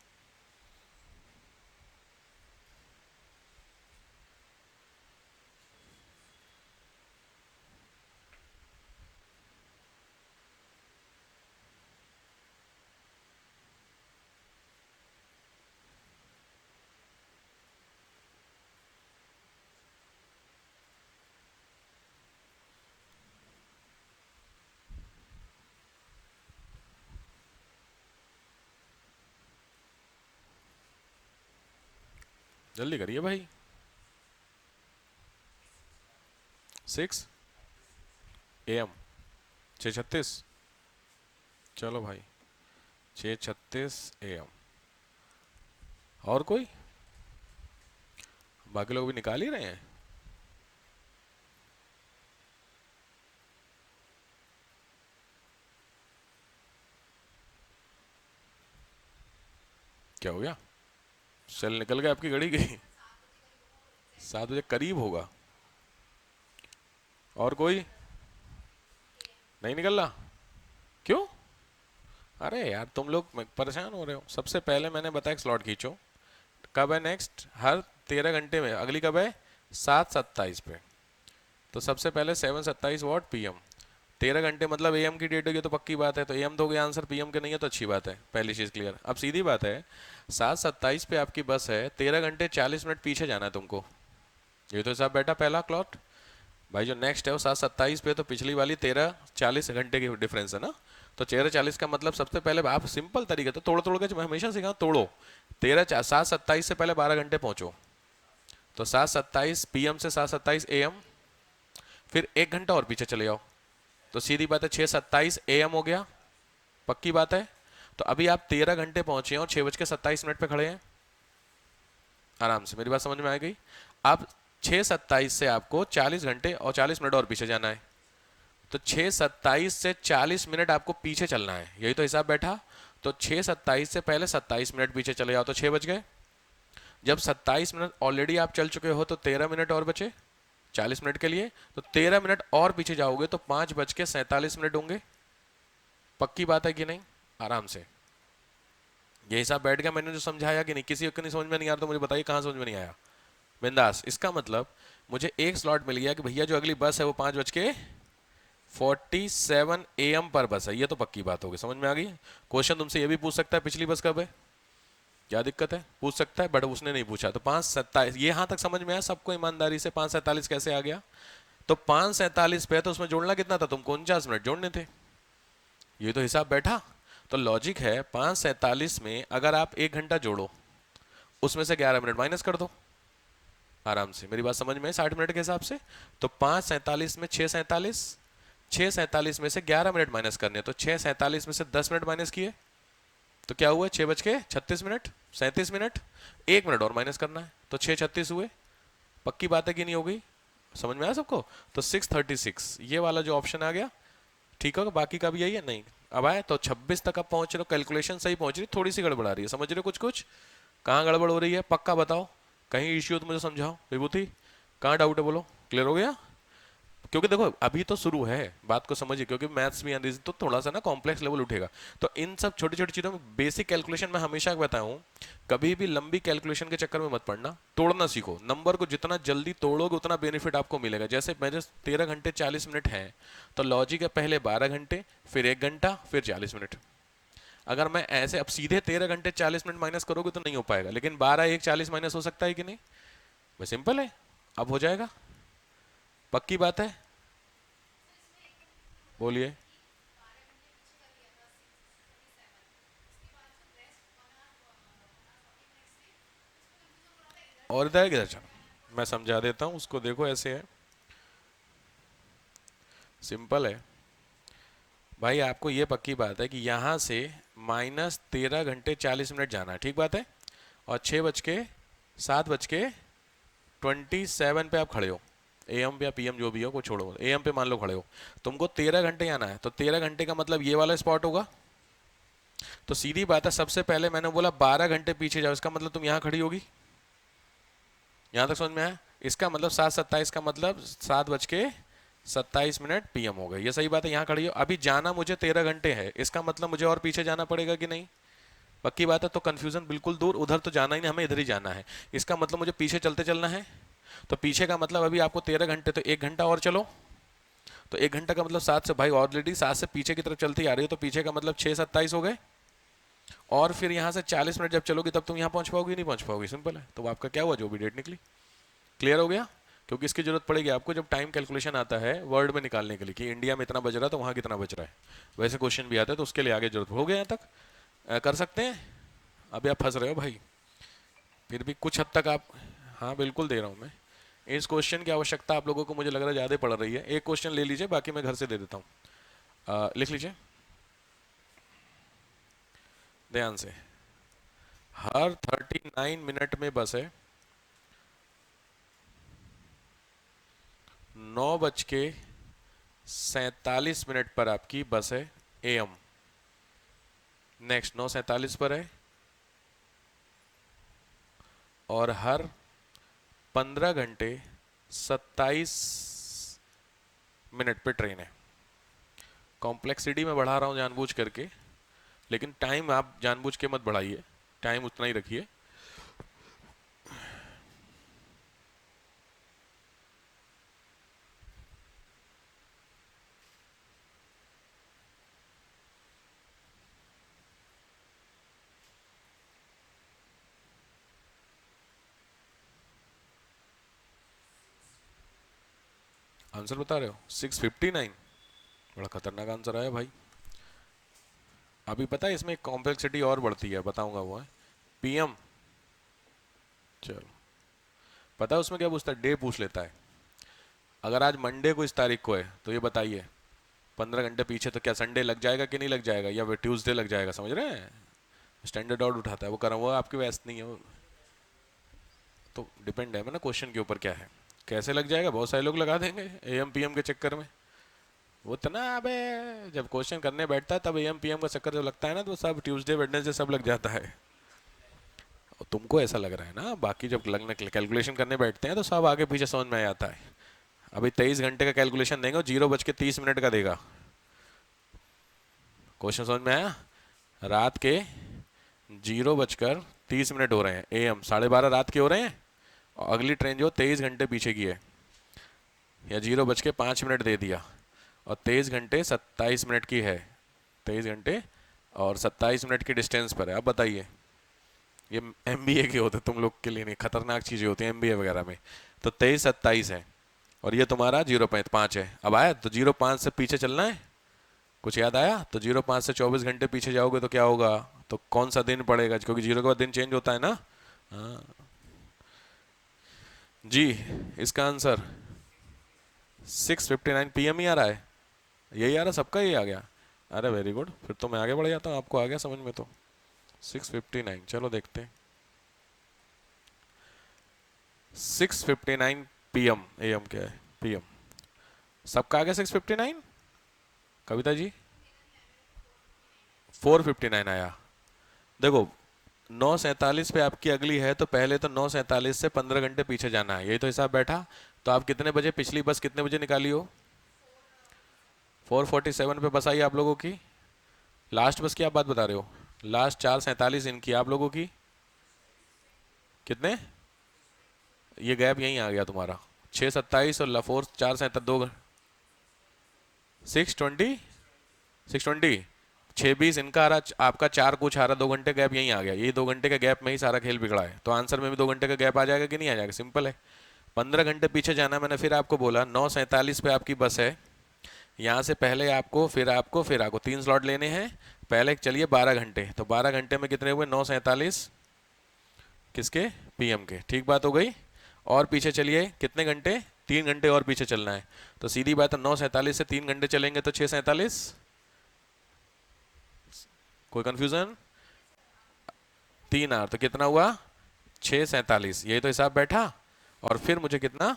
जल्दी करिए भाई। 6 AM। 6:36। चलो भाई, 6:36 AM। और कोई? बाकी लोग भी निकाल ही रहे हैं। क्या हो गया? सेल निकल गया आपकी घड़ी की? 7 बजे करीब होगा। और कोई नहीं निकल रहा? क्यों? अरे यार तुम लोग परेशान हो रहे हो। सबसे पहले मैंने बताया स्लॉट खींचो। कब है नेक्स्ट? हर 13 घंटे में। अगली कब है? 7:27 पे। तो सबसे पहले 7:27 PM। 13 घंटे मतलब AM की डेट होगी तो पक्की बात है, तो AM दोगे आंसर, PM के नहीं है तो अच्छी बात है। पहली चीज क्लियर। अब सीधी बात है, 7:27 पे आपकी बस है, 13 घंटे 40 मिनट पीछे जाना है तुमको। ये तो हिसाब बैठा पहला क्लॉट। भाई जो नेक्स्ट है वो 7:27 पे, तो पिछली वाली 13:40 घंटे की डिफरेंस है ना। तो 13:40 का मतलब सबसे पहले आप सिंपल तरीके तो तोड़ तोड़ के, मैं हमेशा सिखाऊं तोड़ो। 7:27 से पहले 12 घंटे पहुंचो। तो 7:27 PM से 7:27 AM। फिर 1 घंटा और पीछे चले जाओ, तो सीधी बात है 6:27 AM हो गया। पक्की बात है। तो अभी आप 13 घंटे पहुंचे और 6:27 पे खड़े हैं। आराम से, मेरी बात समझ में आ गई? अब 6:27 से आपको 40 घंटे और 40 मिनट और पीछे जाना है। तो 6:27 से 40 मिनट आपको पीछे चलना है, यही तो हिसाब बैठा। तो 6:27 से पहले 27 मिनट पीछे चले जाओ तो 6 बज गए। जब 27 मिनट ऑलरेडी आप चल चुके हो तो 13 मिनट और बचे 40 मिनट के लिए। तो 13 मिनट और पीछे जाओगे तो 5:47 होंगे। पक्की बात है कि नहीं? आराम से ये हिसाब बैठ गया। मैंने जो समझाया कि नहीं, किसी को नहीं समझ में नहीं आ रहा तो मुझे बताइए कहाँ समझ में नहीं आया। बिंदास। इसका मतलब मुझे एक स्लॉट मिल गया कि भैया जो अगली बस है वो 5:47 AM पर बस है, ये तो पक्की बात होगी। समझ में आ गई? क्वेश्चन तुमसे ये भी पूछ सकता है पिछली बस कब है, क्या दिक्कत है, पूछ सकता है, बट उसने नहीं पूछा। तो 5:27 ये यहां तक समझ में आया सबको ईमानदारी से? 5:47 कैसे आ गया? तो 5:47 पे तो उसमें जोड़ना कितना था तुमको? 49 मिनट जोड़ने थे। ये तो हिसाब बैठा। तो लॉजिक है 5:47 में अगर आप 1 घंटा जोड़ो, उसमें से 11 मिनट माइनस कर दो। आराम से, मेरी बात समझ में है? 60 मिनट के हिसाब से। तो 5:47 में 6:47, 6:47 में से 11 मिनट माइनस करने, तो 6:47 में से 10 मिनट माइनस किए तो क्या हुआ? 6:36, 37 मिनट। 1 मिनट और माइनस करना है तो 6:36 हुए। पक्की बात है कि नहीं हो गई? समझ में आया सबको? तो 6:36 ये वाला जो ऑप्शन आ गया, ठीक होगा। बाकी का भी यही है नहीं? अब आए तो 26 तक अब पहुंच रहे हो, कैलकुलेशन सही पहुंच रही, थोड़ी सी गड़बड़ आ रही है, समझ रहे हो? कुछ कुछ कहाँ गड़बड़ हो रही है पक्का बताओ। कहीं इश्यू तो मुझे समझाओ। विभूति कहाँ डाउट है बोलो, क्लियर हो गया? क्योंकि देखो अभी तो शुरू है, बात को समझिए, क्योंकि मैथ्स भी अंग्रेजी तो थोड़ा सा ना कॉम्प्लेक्स लेवल उठेगा। तो इन सब छोटी छोटी चीज़ों में बेसिक कैलकुलेशन मैं हमेशा बताऊं, कभी भी लंबी कैलकुलेशन के चक्कर में मत पड़ना, तोड़ना सीखो। नंबर को जितना जल्दी तोड़ोगे उतना बेनिफिट आपको मिलेगा। जैसे मेरे 13 घंटे 40 मिनट हैं, तो लॉजिक है पहले 12 घंटे, फिर 1 घंटा, फिर 40 मिनट। अगर मैं ऐसे अब सीधे 13 घंटे 40 मिनट माइनस करोगे तो नहीं हो पाएगा, लेकिन 12 1 40 माइनस हो सकता है कि नहीं? बस सिंपल है, अब हो जाएगा। पक्की बात है, बोलिए। और इधर किधर चलो, मैं समझा देता हूँ उसको। देखो ऐसे है, सिंपल है भाई। आपको ये पक्की बात है कि यहाँ से -13 घंटे 40 मिनट जाना है, ठीक बात है। और 6 बज के 7 बज के 27 पे आप खड़े हो, AM या PM जो भी हो, को छोड़ो, AM पे मान लो खड़े हो। तुमको 13 घंटे आना है, तो 13 घंटे का मतलब ये वाला स्पॉट होगा। तो सीधी बात है, सबसे पहले मैंने बोला 12 घंटे पीछे जाओ, इसका मतलब तुम यहाँ खड़ी होगी। यहाँ तक समझ में आया? इसका मतलब 7 27 का मतलब 7 बज के 27 मिनट PM हो गए, ये सही बात है। यहाँ खड़ी हो, अभी जाना मुझे 13 घंटे है, इसका मतलब मुझे और पीछे जाना पड़ेगा कि नहीं? पक्की बात है। तो कंफ्यूजन बिल्कुल दूर, उधर तो जाना ही नहीं, हमें इधर ही जाना है। इसका मतलब मुझे पीछे चलते चलना है। तो पीछे का मतलब अभी आपको 13 घंटे, तो 1 घंटा और चलो। तो 1 घंटा का मतलब 7 से, भाई ऑलरेडी 7 से पीछे की तरफ चलती आ रही हो, तो पीछे का मतलब 6 27 हो गए। और फिर यहाँ से 40 मिनट जब चलोगी तब तुम यहाँ पहुँच पाओगी, नहीं पहुँच पाओगी, सिंपल है। तो आपका क्या हुआ, जो भी डेट निकली। क्लियर हो गया? क्योंकि इसकी जरूरत पड़ेगी आपको जब टाइम कैलकुलेशन आता है वर्ड में निकालने के लिए, कि इंडिया में इतना बज रहा है तो वहाँ कितना बज रहा है। वैसे क्वेश्चन भी आता है, तो उसके लिए आगे जरूरत हो गया। यहाँ तक कर सकते हैं? अभी आप फंस रहे हो भाई, फिर भी कुछ हद तक आप। हाँ बिल्कुल दे रहा हूँ मैं। इस क्वेश्चन की आवश्यकता आप लोगों को मुझे लग रहा है ज़्यादा पड़ रही है। एक क्वेश्चन ले लीजिए, बाकी मैं घर से दे देता हूँ। लिख लीजिए ध्यान से। हर 39 मिनट में बस है 9 बज के 47 मिनट पर आपकी बस है AM। नेक्स्ट 9:47 पर है, और हर 15 घंटे 27 मिनट पे ट्रेन है। कॉम्प्लेक्सिटी में बढ़ा रहा हूँ जानबूझ करके, लेकिन टाइम आप जानबूझ के मत बढ़ाइए, टाइम उतना ही रखिए। आंसर बता रहे हो 6:59, बड़ा खतरनाक आंसर आया भाई। अभी पता है इसमें कॉम्प्लेक्सिटी और बढ़ती है, बताऊंगा वो है PM। चलो, पता है उसमें क्या पूछता है, डे पूछ लेता है। अगर आज मंडे को इस तारीख को है, तो ये बताइए 15 घंटे पीछे, तो क्या संडे लग जाएगा कि नहीं लग जाएगा, या फिर ट्यूसडे लग जाएगा, समझ रहे हैं? स्टैंडर्ड आउट उठाता है वो, कर रहा हूँ, वो आपकी वैस नहीं है वो। तो डिपेंड है ना क्वेश्चन के ऊपर क्या है, कैसे लग जाएगा। बहुत सारे लोग लगा देंगे AM PM के चक्कर में। वो तो ना, अबे जब क्वेश्चन करने बैठता है तब AM PM का चक्कर जब लगता है ना, तो सब ट्यूसडे वेडनेसडे सब लग जाता है। और तुमको ऐसा लग रहा है ना, बाकी जब लगने कैलकुलेशन करने बैठते हैं तो सब आगे पीछे समझ में आ जाता है। अभी 23 घंटे का कैलकुलेशन देंगे, 0:30 का देगा। क्वेश्चन समझ में आया? रात के 0:30 हो रहे हैं AM, 12:30 रात के हो रहे हैं, और अगली ट्रेन जो 23 घंटे पीछे की है, या 0:05 दे दिया, और 23 घंटे 27 मिनट की है। 23 घंटे और 27 मिनट की डिस्टेंस पर है। अब बताइए, ये MBA के होते तुम लोग के लिए, नहीं खतरनाक चीज़ें होती हैं MBA वगैरह में। तो 23 27 है, और ये तुम्हारा 0.5 है। अब आया तो 0.5 से पीछे चलना है, कुछ याद आया? तो 0.5 से 24 घंटे पीछे जाओगे तो क्या होगा, तो कौन सा दिन पड़ेगा, क्योंकि 0 के बाद दिन चेंज होता है ना। हाँ जी, इसका आंसर 6:59 PM ही आ रहा है। यही आ रहा, सबका यही आ गया। अरे वेरी गुड, फिर तो मैं आगे बढ़ जाता हूँ, आपको आ गया समझ में तो। 6:59, चलो देखते हैं। 6:59 PM, AM क्या है, PM। सबका आ गया 6:59। कविता जी 4:59 आया। देखो 9:47 पे आपकी अगली है, तो पहले तो 9:47 से 15 घंटे पीछे जाना है, यही तो हिसाब बैठा। तो आप कितने बजे, पिछली बस कितने बजे निकाली हो? 447 पे बस आई आप लोगों की। लास्ट बस की आप बात बता रहे हो? लास्ट 4:47 इनकी, आप लोगों की कितने? ये गैप यहीं आ गया तुम्हारा, 6:27 और 4:47 दो। 6:20, 6:20, 6:20 इनका आ रहा, आपका 4 कुछ आ रहा, 2 घंटे गैप यहीं आ गया। यही 2 घंटे के गैप में ही सारा खेल बिगड़ा है। तो आंसर में भी 2 घंटे का गैप आ जाएगा कि नहीं आ जाएगा? सिंपल है। 15 घंटे पीछे जाना। मैंने फिर आपको बोला 9:47 पे आपकी बस है। यहाँ से पहले आपको, फिर आपको 3 स्लॉट लेने हैं। पहले चलिए 12 घंटे, तो 12 घंटे में कितने हुए? 9:47 किसके? पीएम के। ठीक बात हो गई। और पीछे चलिए कितने घंटे? 3 घंटे और पीछे चलना है। तो सीधी बात है, 9:47 से 3 घंटे चलेंगे तो 6:47। कोई कंफ्यूजन? 3 आवर तो कितना हुआ? 6:47। यही तो हिसाब बैठा। और फिर मुझे कितना?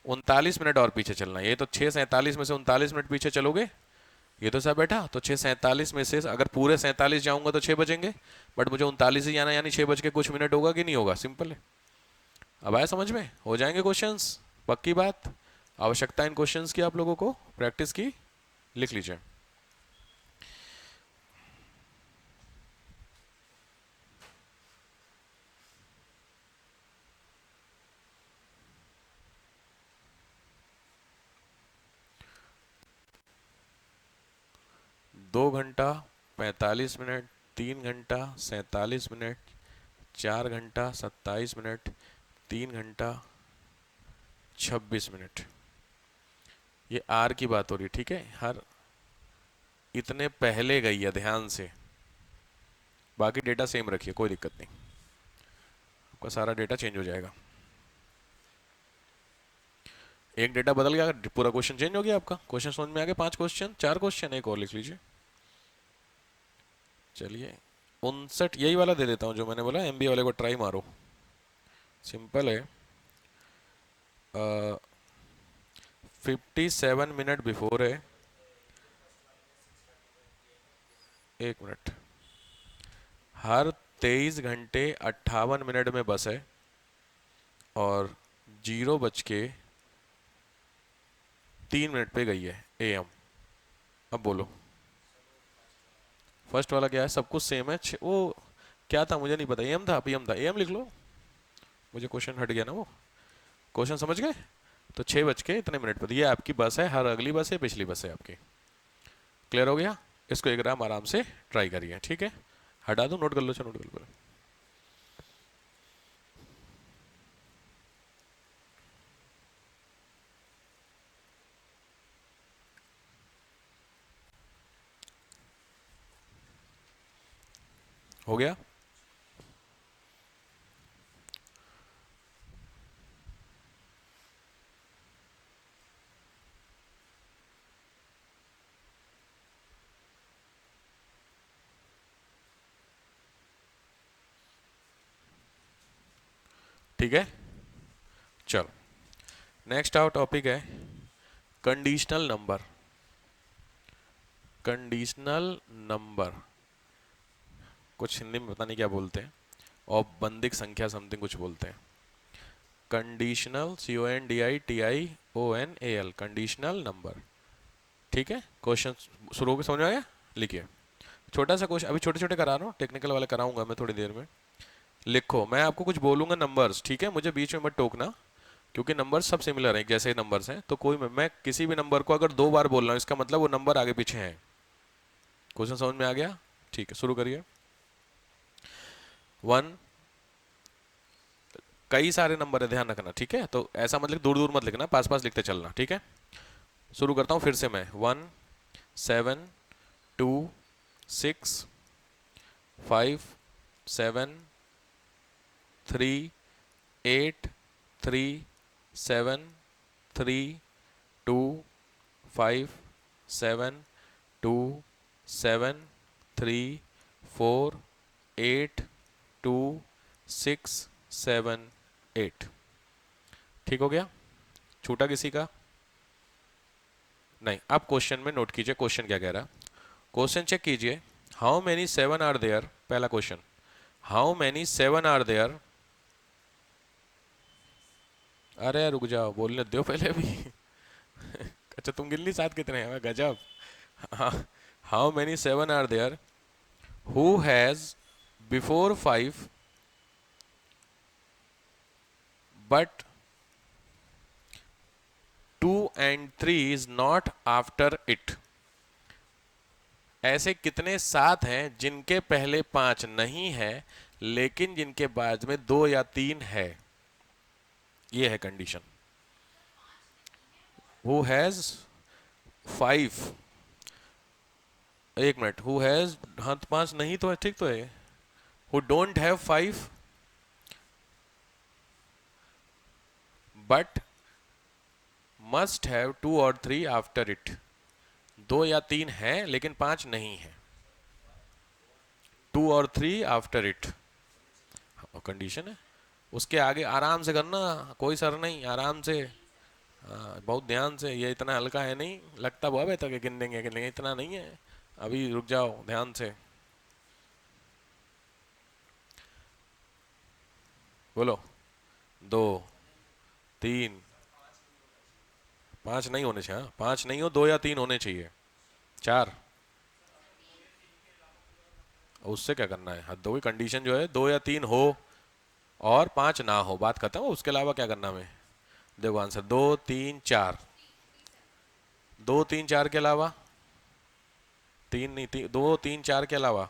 39 मिनट और पीछे चलना है। ये तो 6:47 में से 39 मिनट पीछे चलोगे, ये तो सब बैठा। तो 6:47 में से अगर पूरे 47 जाऊंगा तो 6 बजेंगे, बट मुझे 39 ही जाना, यानी 6 बज के कुछ मिनट होगा कि नहीं होगा? सिंपल है। अब आया समझ में? हो जाएंगे क्वेश्चंस, पक्की बात। आवश्यकता इन क्वेश्चंस की आप लोगों को प्रैक्टिस की, लिख लीजिए। दो घंटा 45 मिनट, 3 घंटा 47 मिनट, 4 घंटा 27 मिनट, 3 घंटा 26 मिनट। ये आर की बात हो रही है, ठीक है? हर इतने पहले गई है, ध्यान से। बाकी डेटा सेम रखिए, कोई दिक्कत नहीं, आपका सारा डेटा चेंज हो जाएगा। एक डेटा बदल गया, पूरा क्वेश्चन चेंज हो गया आपका। क्वेश्चन समझ में आ गया? 5 क्वेश्चन, 4 क्वेश्चन, एक और लिख लीजिए। चलिए 59, यही वाला दे देता हूँ जो मैंने बोला, एमबी वाले को ट्राई मारो। सिंपल है। 57 मिनट बिफोर है। 1 मिनट। हर 23 घंटे 58 मिनट में बस है, और 0:03 पे गई है एएम। अब बोलो फर्स्ट वाला क्या है? सब कुछ सेम है। वो क्या था मुझे नहीं पता, एम था, पीएम था? एम लिख लो, मुझे क्वेश्चन हट गया ना वो। क्वेश्चन समझ गए? तो 6 बज के इतने मिनट पर ये आपकी बस है, हर अगली बस है, पिछली बस है आपकी। क्लियर हो गया? इसको एक राम आराम से ट्राई करिए, ठीक है? हटा दो, नोट कर लो, चलो नोट कर लो। हो गया? ठीक है, चलो नेक्स्ट आवर टॉपिक है कंडीशनल नंबर। कंडीशनल नंबर कुछ हिंदी में पता नहीं क्या बोलते हैं, औपबंधिक संख्या समथिंग कुछ बोलते हैं। Conditional, CONDITIONAL, conditional number. ठीक है, क्वेश्चन शुरू होकर समझ में आ गया? लिखिए। छोटा सा क्वेश्चन, अभी छोटे छोटे करा रहा हूँ, टेक्निकल वाले कराऊंगा मैं थोड़ी देर में। लिखो, मैं आपको कुछ बोलूंगा नंबर्स, ठीक है? मुझे बीच में मत टोकना, क्योंकि नंबर सब सिमिलर हैं, जैसे नंबर्स हैं। तो कोई मैं किसी भी नंबर को अगर 2 बार बोल रहा हूँ, इसका मतलब वो नंबर आगे पीछे है। क्वेश्चन समझ में आ गया? ठीक है, शुरू करिए। 1, कई सारे नंबर है, ध्यान रखना, ठीक है? तो ऐसा मतलब दूर दूर मत लिखना, पास पास लिखते चलना, ठीक है? शुरू करता हूँ फिर से मैं। 1, 7, 2, 6, 5, 7, 3, 8, 3, 7, 3, 2, 5, 7, 2, 7, 3, 4, 8, 2, 6, 7, 8। ठीक हो गया? छूटा किसी का? नहीं। अब क्वेश्चन में नोट कीजिए, क्वेश्चन क्या कह रहा है। क्वेश्चन चेक कीजिए। How many 7 are there? पहला question, how many 7 are there? अरे रुक जाओ, बोलने दो पहले भी। अच्छा तुम गिन ली 7 कितने हैं? गजब। How many 7 are there who has before 5 but 2 and 3 is not after it। ऐसे कितने 7 हैं जिनके पहले 5 नहीं है लेकिन जिनके बाद में 2 या 3 है। ये है कंडीशन। हु हैज 5, एक मिनट, हु हैज, हाँ तो 5 नहीं तो है, ठीक तो है। Who don't have 5 but must have 2 और 3 आफ्टर इट। 2 या 3 है लेकिन 5 नहीं है। 2 और 3 आफ्टर इट कंडीशन है। उसके आगे आराम से करना, कोई सर नहीं, आराम से। हाँ, बहुत ध्यान से। ये इतना हल्का है नहीं, लगता बहुत बेहतर है गिन देंगे, इतना नहीं है। अभी रुक जाओ, ध्यान से बोलो। 2, 3, 5 नहीं होने चाहिए। हाँ, 5 नहीं हो, 2 या 3 होने चाहिए। 4, उससे क्या करना है? हद हो गई। कंडीशन जो है 2 या 3 हो और 5 ना हो, बात खत्म। उसके अलावा क्या करना हमें? देखो आंसर 2, 3, 4। 2, 3, 4 के अलावा 3 नहीं, 2, 3, 4 के अलावा।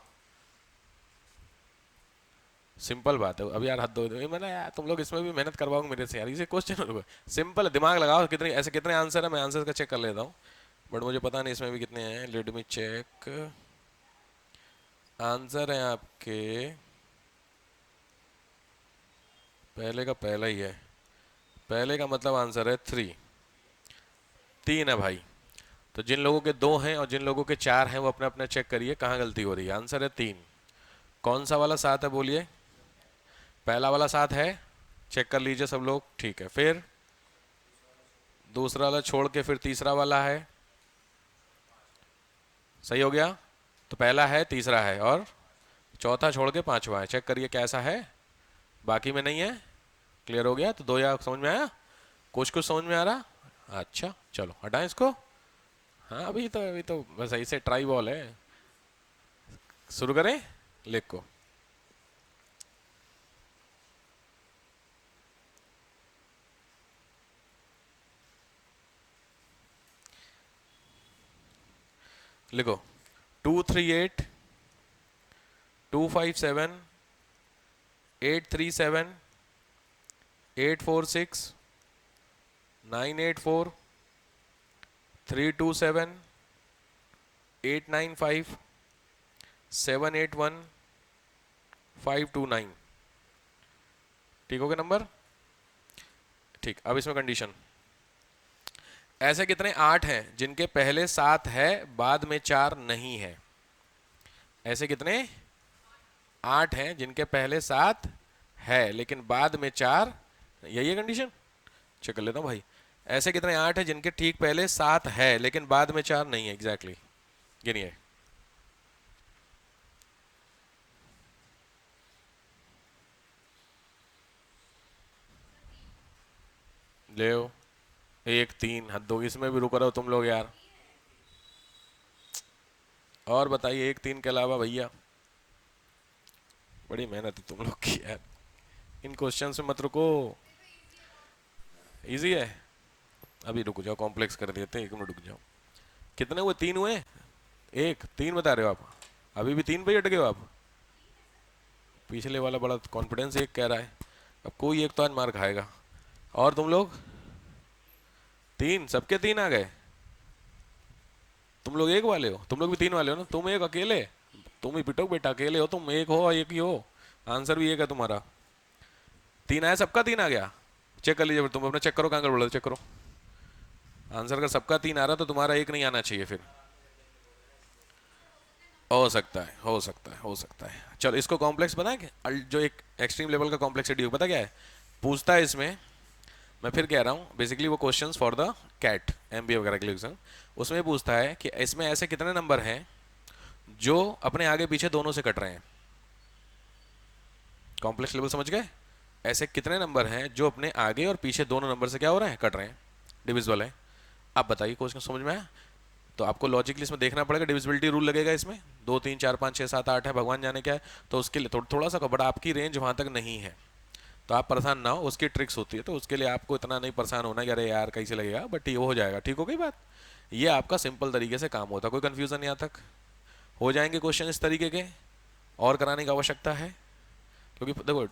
सिंपल बात है। अब यार हद हो गई। मैंने यार तुम लोग इसमें भी मेहनत करवाओगे मेरे से यार, इसे क्वेश्चन सिंपल है, दिमाग लगाओ। कितने ऐसे कितने आंसर है, मैं आंसर का चेक कर लेता हूँ, बट मुझे पता नहीं इसमें भी कितने हैं। Let me check. आंसर है आपके पहले का पहला ही है। पहले का मतलब आंसर है 3। 3 है भाई। तो जिन लोगों के 2 हैं और जिन लोगों के 4 हैं वो अपने अपने चेक करिए कहाँ गलती हो रही है। आंसर है 3। कौन सा वाला 7 है बोलिए? पहला वाला 7 है, चेक कर लीजिए सब लोग। ठीक है, फिर दूसरा वाला छोड़ के फिर तीसरा वाला है। सही हो गया। तो पहला है, तीसरा है और चौथा छोड़ के पांचवा है। चेक करिए कैसा है, बाकी में नहीं है। क्लियर हो गया? तो 2 या समझ में आया? कुछ कुछ समझ में आ रहा? अच्छा चलो हटाएं इसको। हाँ अभी तो बस ऐसे ट्राई बॉल है। शुरू करें? लिख को। लिखो 238 257 837 846 984 327 895 781 529। ठीक हो गया नंबर? ठीक। अब इसमें कंडीशन, ऐसे कितने 8 हैं जिनके पहले 7 है बाद में 4 नहीं है? ऐसे कितने 8 हैं जिनके पहले 7 है लेकिन बाद में 4, यही है कंडीशन। चेक कर लेता हूँ भाई। ऐसे कितने 8 हैं जिनके ठीक पहले 7 है लेकिन बाद में 4 नहीं है? एग्जैक्टली गिनिए। ले 1, 3, हद दो। इसमें भी रुक रहे हो तुम लोग यार। और बताइए 1, 3 के अलावा भैया। बड़ी मेहनत है तुम लोग की यार, इन क्वेश्चन में मत रुको। इजी है। अभी रुक जाओ, कॉम्प्लेक्स कर देते हैं। 1 मिनट रुक जाओ। कितने हुए? 3 हुए? 1, 3 बता रहे हो आप? अभी भी 3 पे ही अटके हो आप? पिछले वाला बड़ा कॉन्फिडेंस 1 कह रहा है। अब कोई एक तो आज मार खाएगा। और तुम लोग 3, सबके 3 आ गए। तुम लोग 1 वाले हो, तुम लोग भी 3 वाले हो ना? तुम 1 अकेले, तुम ही पिटो बेटा, अकेले हो तुम। 1 हो, 1 ही हो। आंसर भी 1 है तुम्हारा। 3 आया, सबका 3 आ गया। चेक कर लीजिए फिर, तुम अपना चेक करो, कहाँ गड़बड़ है चेक करो। आंसर अगर सबका 3 आ रहा तो तुम्हारा 1 नहीं आना चाहिए फिर। हो सकता है, हो सकता है, हो सकता है। चलो इसको कॉम्प्लेक्स बना के, जो एक एक्सट्रीम लेवल का कॉम्प्लेक्सिटी हो, पता क्या है पूछता है इसमें? मैं फिर कह रहा हूँ, बेसिकली वो questions for the CAT MBA वगैरह के लिए एग्जाम, उसमें पूछता है कि इसमें ऐसे कितने नंबर हैं जो अपने आगे पीछे दोनों से कट रहे हैं। कॉम्प्लेक्स लेवल समझ गए? ऐसे कितने नंबर हैं जो अपने आगे और पीछे दोनों नंबर से क्या हो रहे हैं? कट रहे हैं, डिविजिबल है। आप बताइए क्वेश्चन समझ में आया? तो आपको लॉजिकली इसमें देखना पड़ेगा, डिविजिबिलिटी रूल लगेगा इसमें, 2 3 4 5 6 7 8 है, भगवान जाने क्या है, तो उसके लिए थोड़ा सा बड़ा आपकी रेंज वहां तक नहीं है, तो आप परेशान ना हो, उसकी ट्रिक्स होती है, तो उसके लिए आपको इतना नहीं परेशान होना कि अरे यार कैसे लगेगा, बट ये हो जाएगा, ठीक हो गई बात। ये आपका सिंपल तरीके से काम होता है, कोई कंफ्यूजन यहाँ तक। हो जाएंगे क्वेश्चन इस तरीके के, और कराने की आवश्यकता है, क्योंकि देखो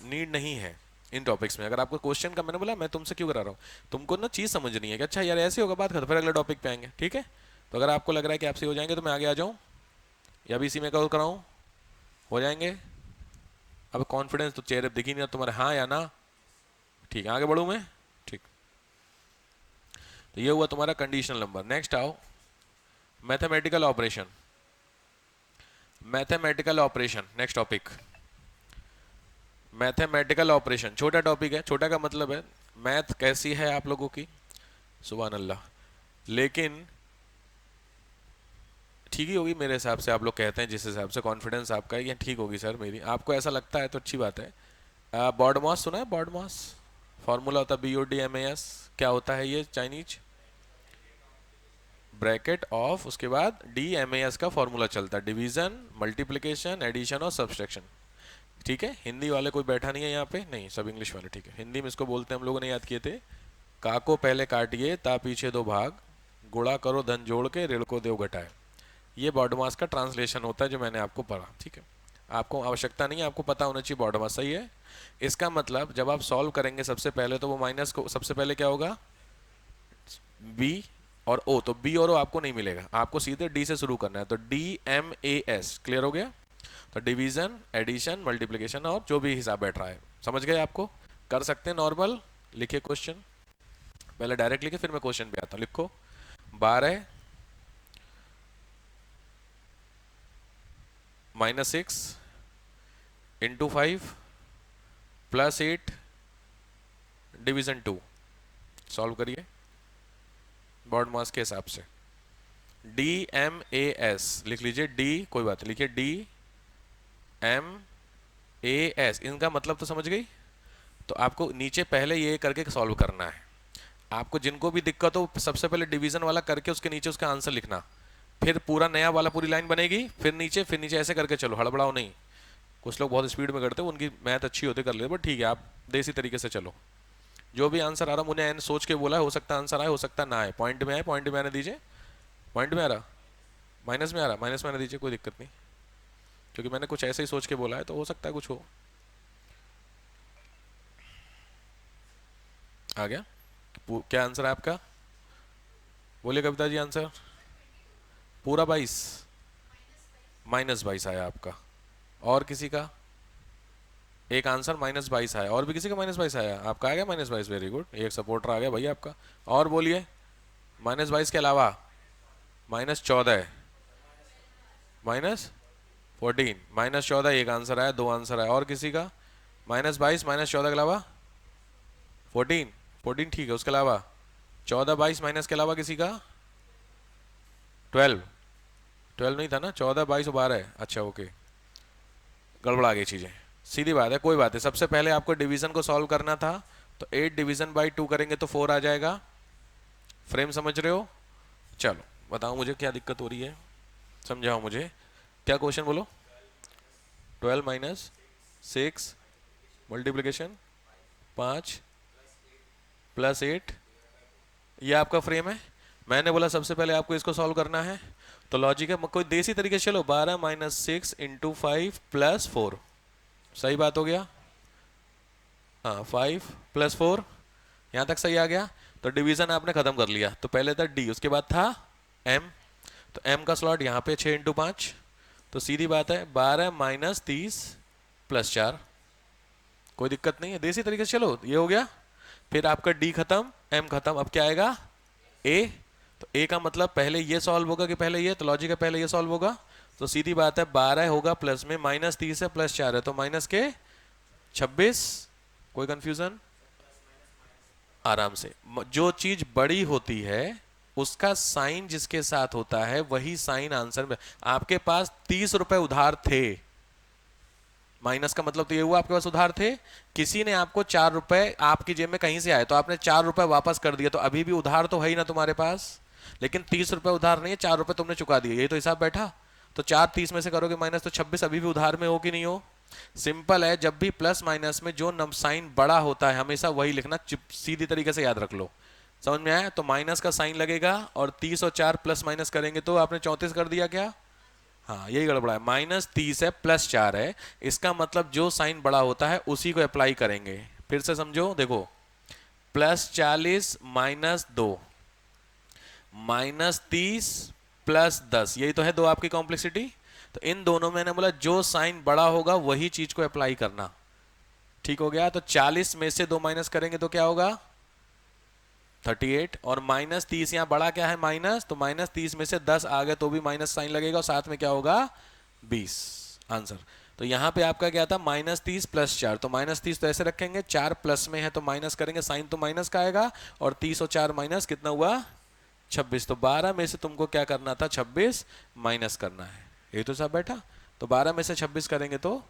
नीड नहीं है इन टॉपिक्स में। अगर आपको क्वेश्चन का, मैंने बोला मैं तुमसे क्यों करा रहा हूँ, तुमको ना चीज़ समझनी है कि अच्छा यार ऐसे होगा, बात खत्म, फिर अगले टॉपिक पे आएंगे, ठीक है। तो अगर आपको लग रहा है कि आपसे हो जाएंगे तो मैं आगे आ जाऊँ या अभी इसी में कॉल कराऊँ, हो जाएंगे। अब कॉन्फिडेंस तो चेहरे दिख ही नहीं रहा तुम्हारे, हाँ या ना, ठीक है, आगे बढ़ूँ मैं, ठीक। तो ये हुआ तुम्हारा कंडीशनल नंबर। नेक्स्ट आओ mathematical operation, mathematical operation next topic. Mathematical operation छोटा टॉपिक है, छोटा का मतलब है मैथ कैसी है आप लोगों की, सुभान अल्लाह, लेकिन ठीक ही होगी मेरे हिसाब से, आप लोग कहते हैं जिस हिसाब से कॉन्फिडेंस आपका है, ये ठीक होगी सर मेरी, आपको ऐसा लगता है तो अच्छी बात है। बॉड मास सुना है, बॉड मास फॉर्मूला होता है BODMAS, क्या होता है ये, चाइनीज ब्रैकेट ऑफ, उसके बाद DMAS का फॉर्मूला चलता है, डिवीजन मल्टीप्लिकेशन एडिशन और सब्सट्रैक्शन, ठीक है। हिंदी वाले कोई बैठा नहीं है यहाँ पे, नहीं सब इंग्लिश वाले, ठीक है। हिंदी में इसको बोलते हैं, हम लोगों ने याद किए थे, का को पहले काटिए ता पीछे दो भाग, गुणा करो धन जोड़ के ऋण को देव घटाए, ये बॉडमास का ट्रांसलेशन होता है जो मैंने आपको पढ़ा, ठीक है। आपको आवश्यकता नहीं है, आपको पता होना चाहिए बॉडमास, सही है। इसका मतलब जब आप सॉल्व करेंगे सबसे पहले तो वो माइनस को सबसे पहले क्या होगा, बी और ओ, तो बी और ओ आपको नहीं मिलेगा, आपको सीधे डी से शुरू करना है, तो DMAS, क्लियर हो गया। तो डिवीजन एडिशन मल्टीप्लिकेशन और जो भी हिसाब बैठ रहा है, समझ गए, आपको कर सकते हैं नॉर्मल। लिखिए क्वेश्चन, पहले डायरेक्ट लिखे फिर मैं क्वेश्चन पे आता हूँ। लिखो 12 minus 6 into 5 plus 8 division 2, solve करिए बॉड मास के हिसाब से। DMAS लिख लीजिए, डी कोई बात नहीं, लिखिए DMAS, इनका मतलब तो समझ गई। तो आपको नीचे पहले ये करके सॉल्व करना है, आपको जिनको भी दिक्कत हो सबसे पहले डिवीजन वाला करके उसके नीचे उसका आंसर लिखना, फिर पूरा नया वाला पूरी लाइन बनेगी, फिर नीचे ऐसे करके चलो, हड़बड़ाओ नहीं। कुछ लोग बहुत स्पीड में करते हैं, उनकी मैथ अच्छी होती कर लेते, बट ठीक है आप देसी तरीके से चलो। जो भी आंसर आ रहा मुझे एन सोच के बोला है, हो सकता है आंसर आए, हो सकता है ना आए, पॉइंट में आए, पॉइंट में आने दीजिए, पॉइंट में आ रहा, माइनस में आ रहा, माइनस में आने दीजिए, कोई दिक्कत नहीं, क्योंकि मैंने कुछ ऐसे ही सोच के बोला है तो हो सकता है कुछ हो। आ गया, क्या आंसर है आपका, बोलिए कविता जी आंसर। पूरा 22, -22 आया आपका, और किसी का एक आंसर -22 आया, और भी किसी का -22 आया, आपका आ गया -22, वेरी गुड, एक सपोर्टर आ गया भाई आपका। और बोलिए -22 के अलावा -14, -14, -14 एक आंसर आया, 2 आंसर आया, और किसी का -22 -14 के अलावा 14, 14 ठीक है, उसके अलावा 14 22 माइनस के अलावा किसी का 12, 12 नहीं था ना, 14 22 12 है, अच्छा ओके, गड़बड़ा गई चीज़ें, सीधी बात है, कोई बात है। सबसे पहले आपको डिवीजन को सॉल्व करना था, तो 8 डिवीजन बाई 2 करेंगे तो 4 आ जाएगा, फ्रेम समझ रहे हो। चलो बताओ मुझे क्या दिक्कत हो रही है, समझाओ मुझे, क्या क्वेश्चन बोलो। 12 माइनस 6 मल्टीप्लीकेशन 5 प्लस 8, ये आपका फ्रेम है। मैंने बोला सबसे पहले आपको इसको सॉल्व करना है, तो लॉजिक है, कोई देसी तरीके से चलो, 12 माइनस 6 इंटू 5 प्लस 4, सही बात हो गया, हाँ 5 प्लस 4, यहाँ तक सही आ गया। तो डिवीजन आपने खत्म कर लिया, तो पहले था D, उसके बाद था M, तो M का स्लॉट यहाँ पे 6 इंटू 5, तो सीधी बात है 12 माइनस 30 प्लस 4, कोई दिक्कत नहीं है, देसी तरीके से चलो, ये हो गया। फिर आपका D खत्म, M खत्म, अब क्या आएगा A, तो A का मतलब पहले ये सॉल्व होगा कि पहले ये, तो लॉजिक है पहले ये सॉल्व होगा, तो सीधी बात है 12 होगा प्लस में, -30 है प्लस 4 है, तो माइनस के 26, कोई कंफ्यूजन, आराम से। जो चीज बड़ी होती है उसका साइन जिसके साथ होता है वही साइन आंसर में। आपके पास 30 रुपए उधार थे, माइनस का मतलब तो ये हुआ आपके पास उधार थे, किसी ने आपको 4 रुपए आपकी जेब में कहीं से आए तो आपने 4 रुपए वापस कर दिया, तो अभी भी उधार तो है ही ना तुम्हारे पास। लेकिन 30 रुपए उधार नहीं है, 4 रुपए तुमने चुका दिए, यही तो हिसाब बैठा। तो 4 30 में से करोगे माइनस तो 26 अभी भी उधार में हो कि नहीं हो। सिंपल है, जब भी प्लस माइनस में जो साइन बड़ा होता है हमेशा वही लिखना, सीधी तरीके से याद रख लो। समझ में आया? तो माइनस का साइन लगेगा और 30 और 4 प्लस माइनस करेंगे तो आपने 34 कर दिया क्या? हाँ, यही गड़बड़ा है। -30 है, +4 है, इसका मतलब जो साइन बड़ा होता है उसी को अप्लाई करेंगे। फिर से समझो, देखो +40 -2 -30 +10, यही तो है दो आपकी कॉम्प्लेक्सिटी। तो इन दोनों में मैंने बोला जो साइन बड़ा होगा वही चीज को अप्लाई करना। ठीक हो गया? तो 40 में से 2 माइनस करेंगे तो क्या होगा? 38। और -30 यहाँ बड़ा क्या है? माइनस, तो -30 में से 10 आ गए तो भी माइनस साइन लगेगा और साथ में क्या होगा? 20 आंसर। तो यहाँ पे आपका क्या था? -30 +4। तो -30 तो ऐसे रखेंगे, 4 प्लस में है तो माइनस करेंगे, साइन तो माइनस का आएगा, और 30 और 4 माइनस कितना हुआ? 26। तो 12 में से तुमको क्या करना था? 26 माइनस करना है। ये तो सब बैठा। तो 12 में से 26 करेंगे तो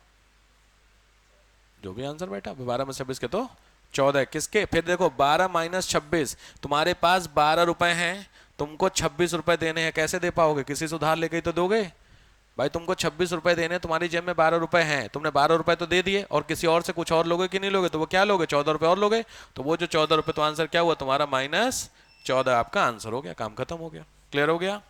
जो भी आंसर बैठा, 12 में 26 के तो 14। किसके? फिर देखो 12 - 26, तुम्हारे पास 12 रुपए हैं, तुमको 26 रुपए देने हैं, कैसे दे पाओगे? किसी से उधार लेके ही तो दोगे भाई। तुमको 26 रुपए देने, तुम्हारी जेब में 12 रुपए हैं, तुमने 12 रुपए तो दे दिए, और किसी और से कुछ और लोगे कि नहीं लोगे? तो वो क्या लोगे? 14 रुपए और लोगे। तो वो जो 14 रुपए, तो आंसर क्या हुआ तुम्हारा? -14 आपका आंसर हो गया, काम खत्म हो गया। क्लियर हो गया?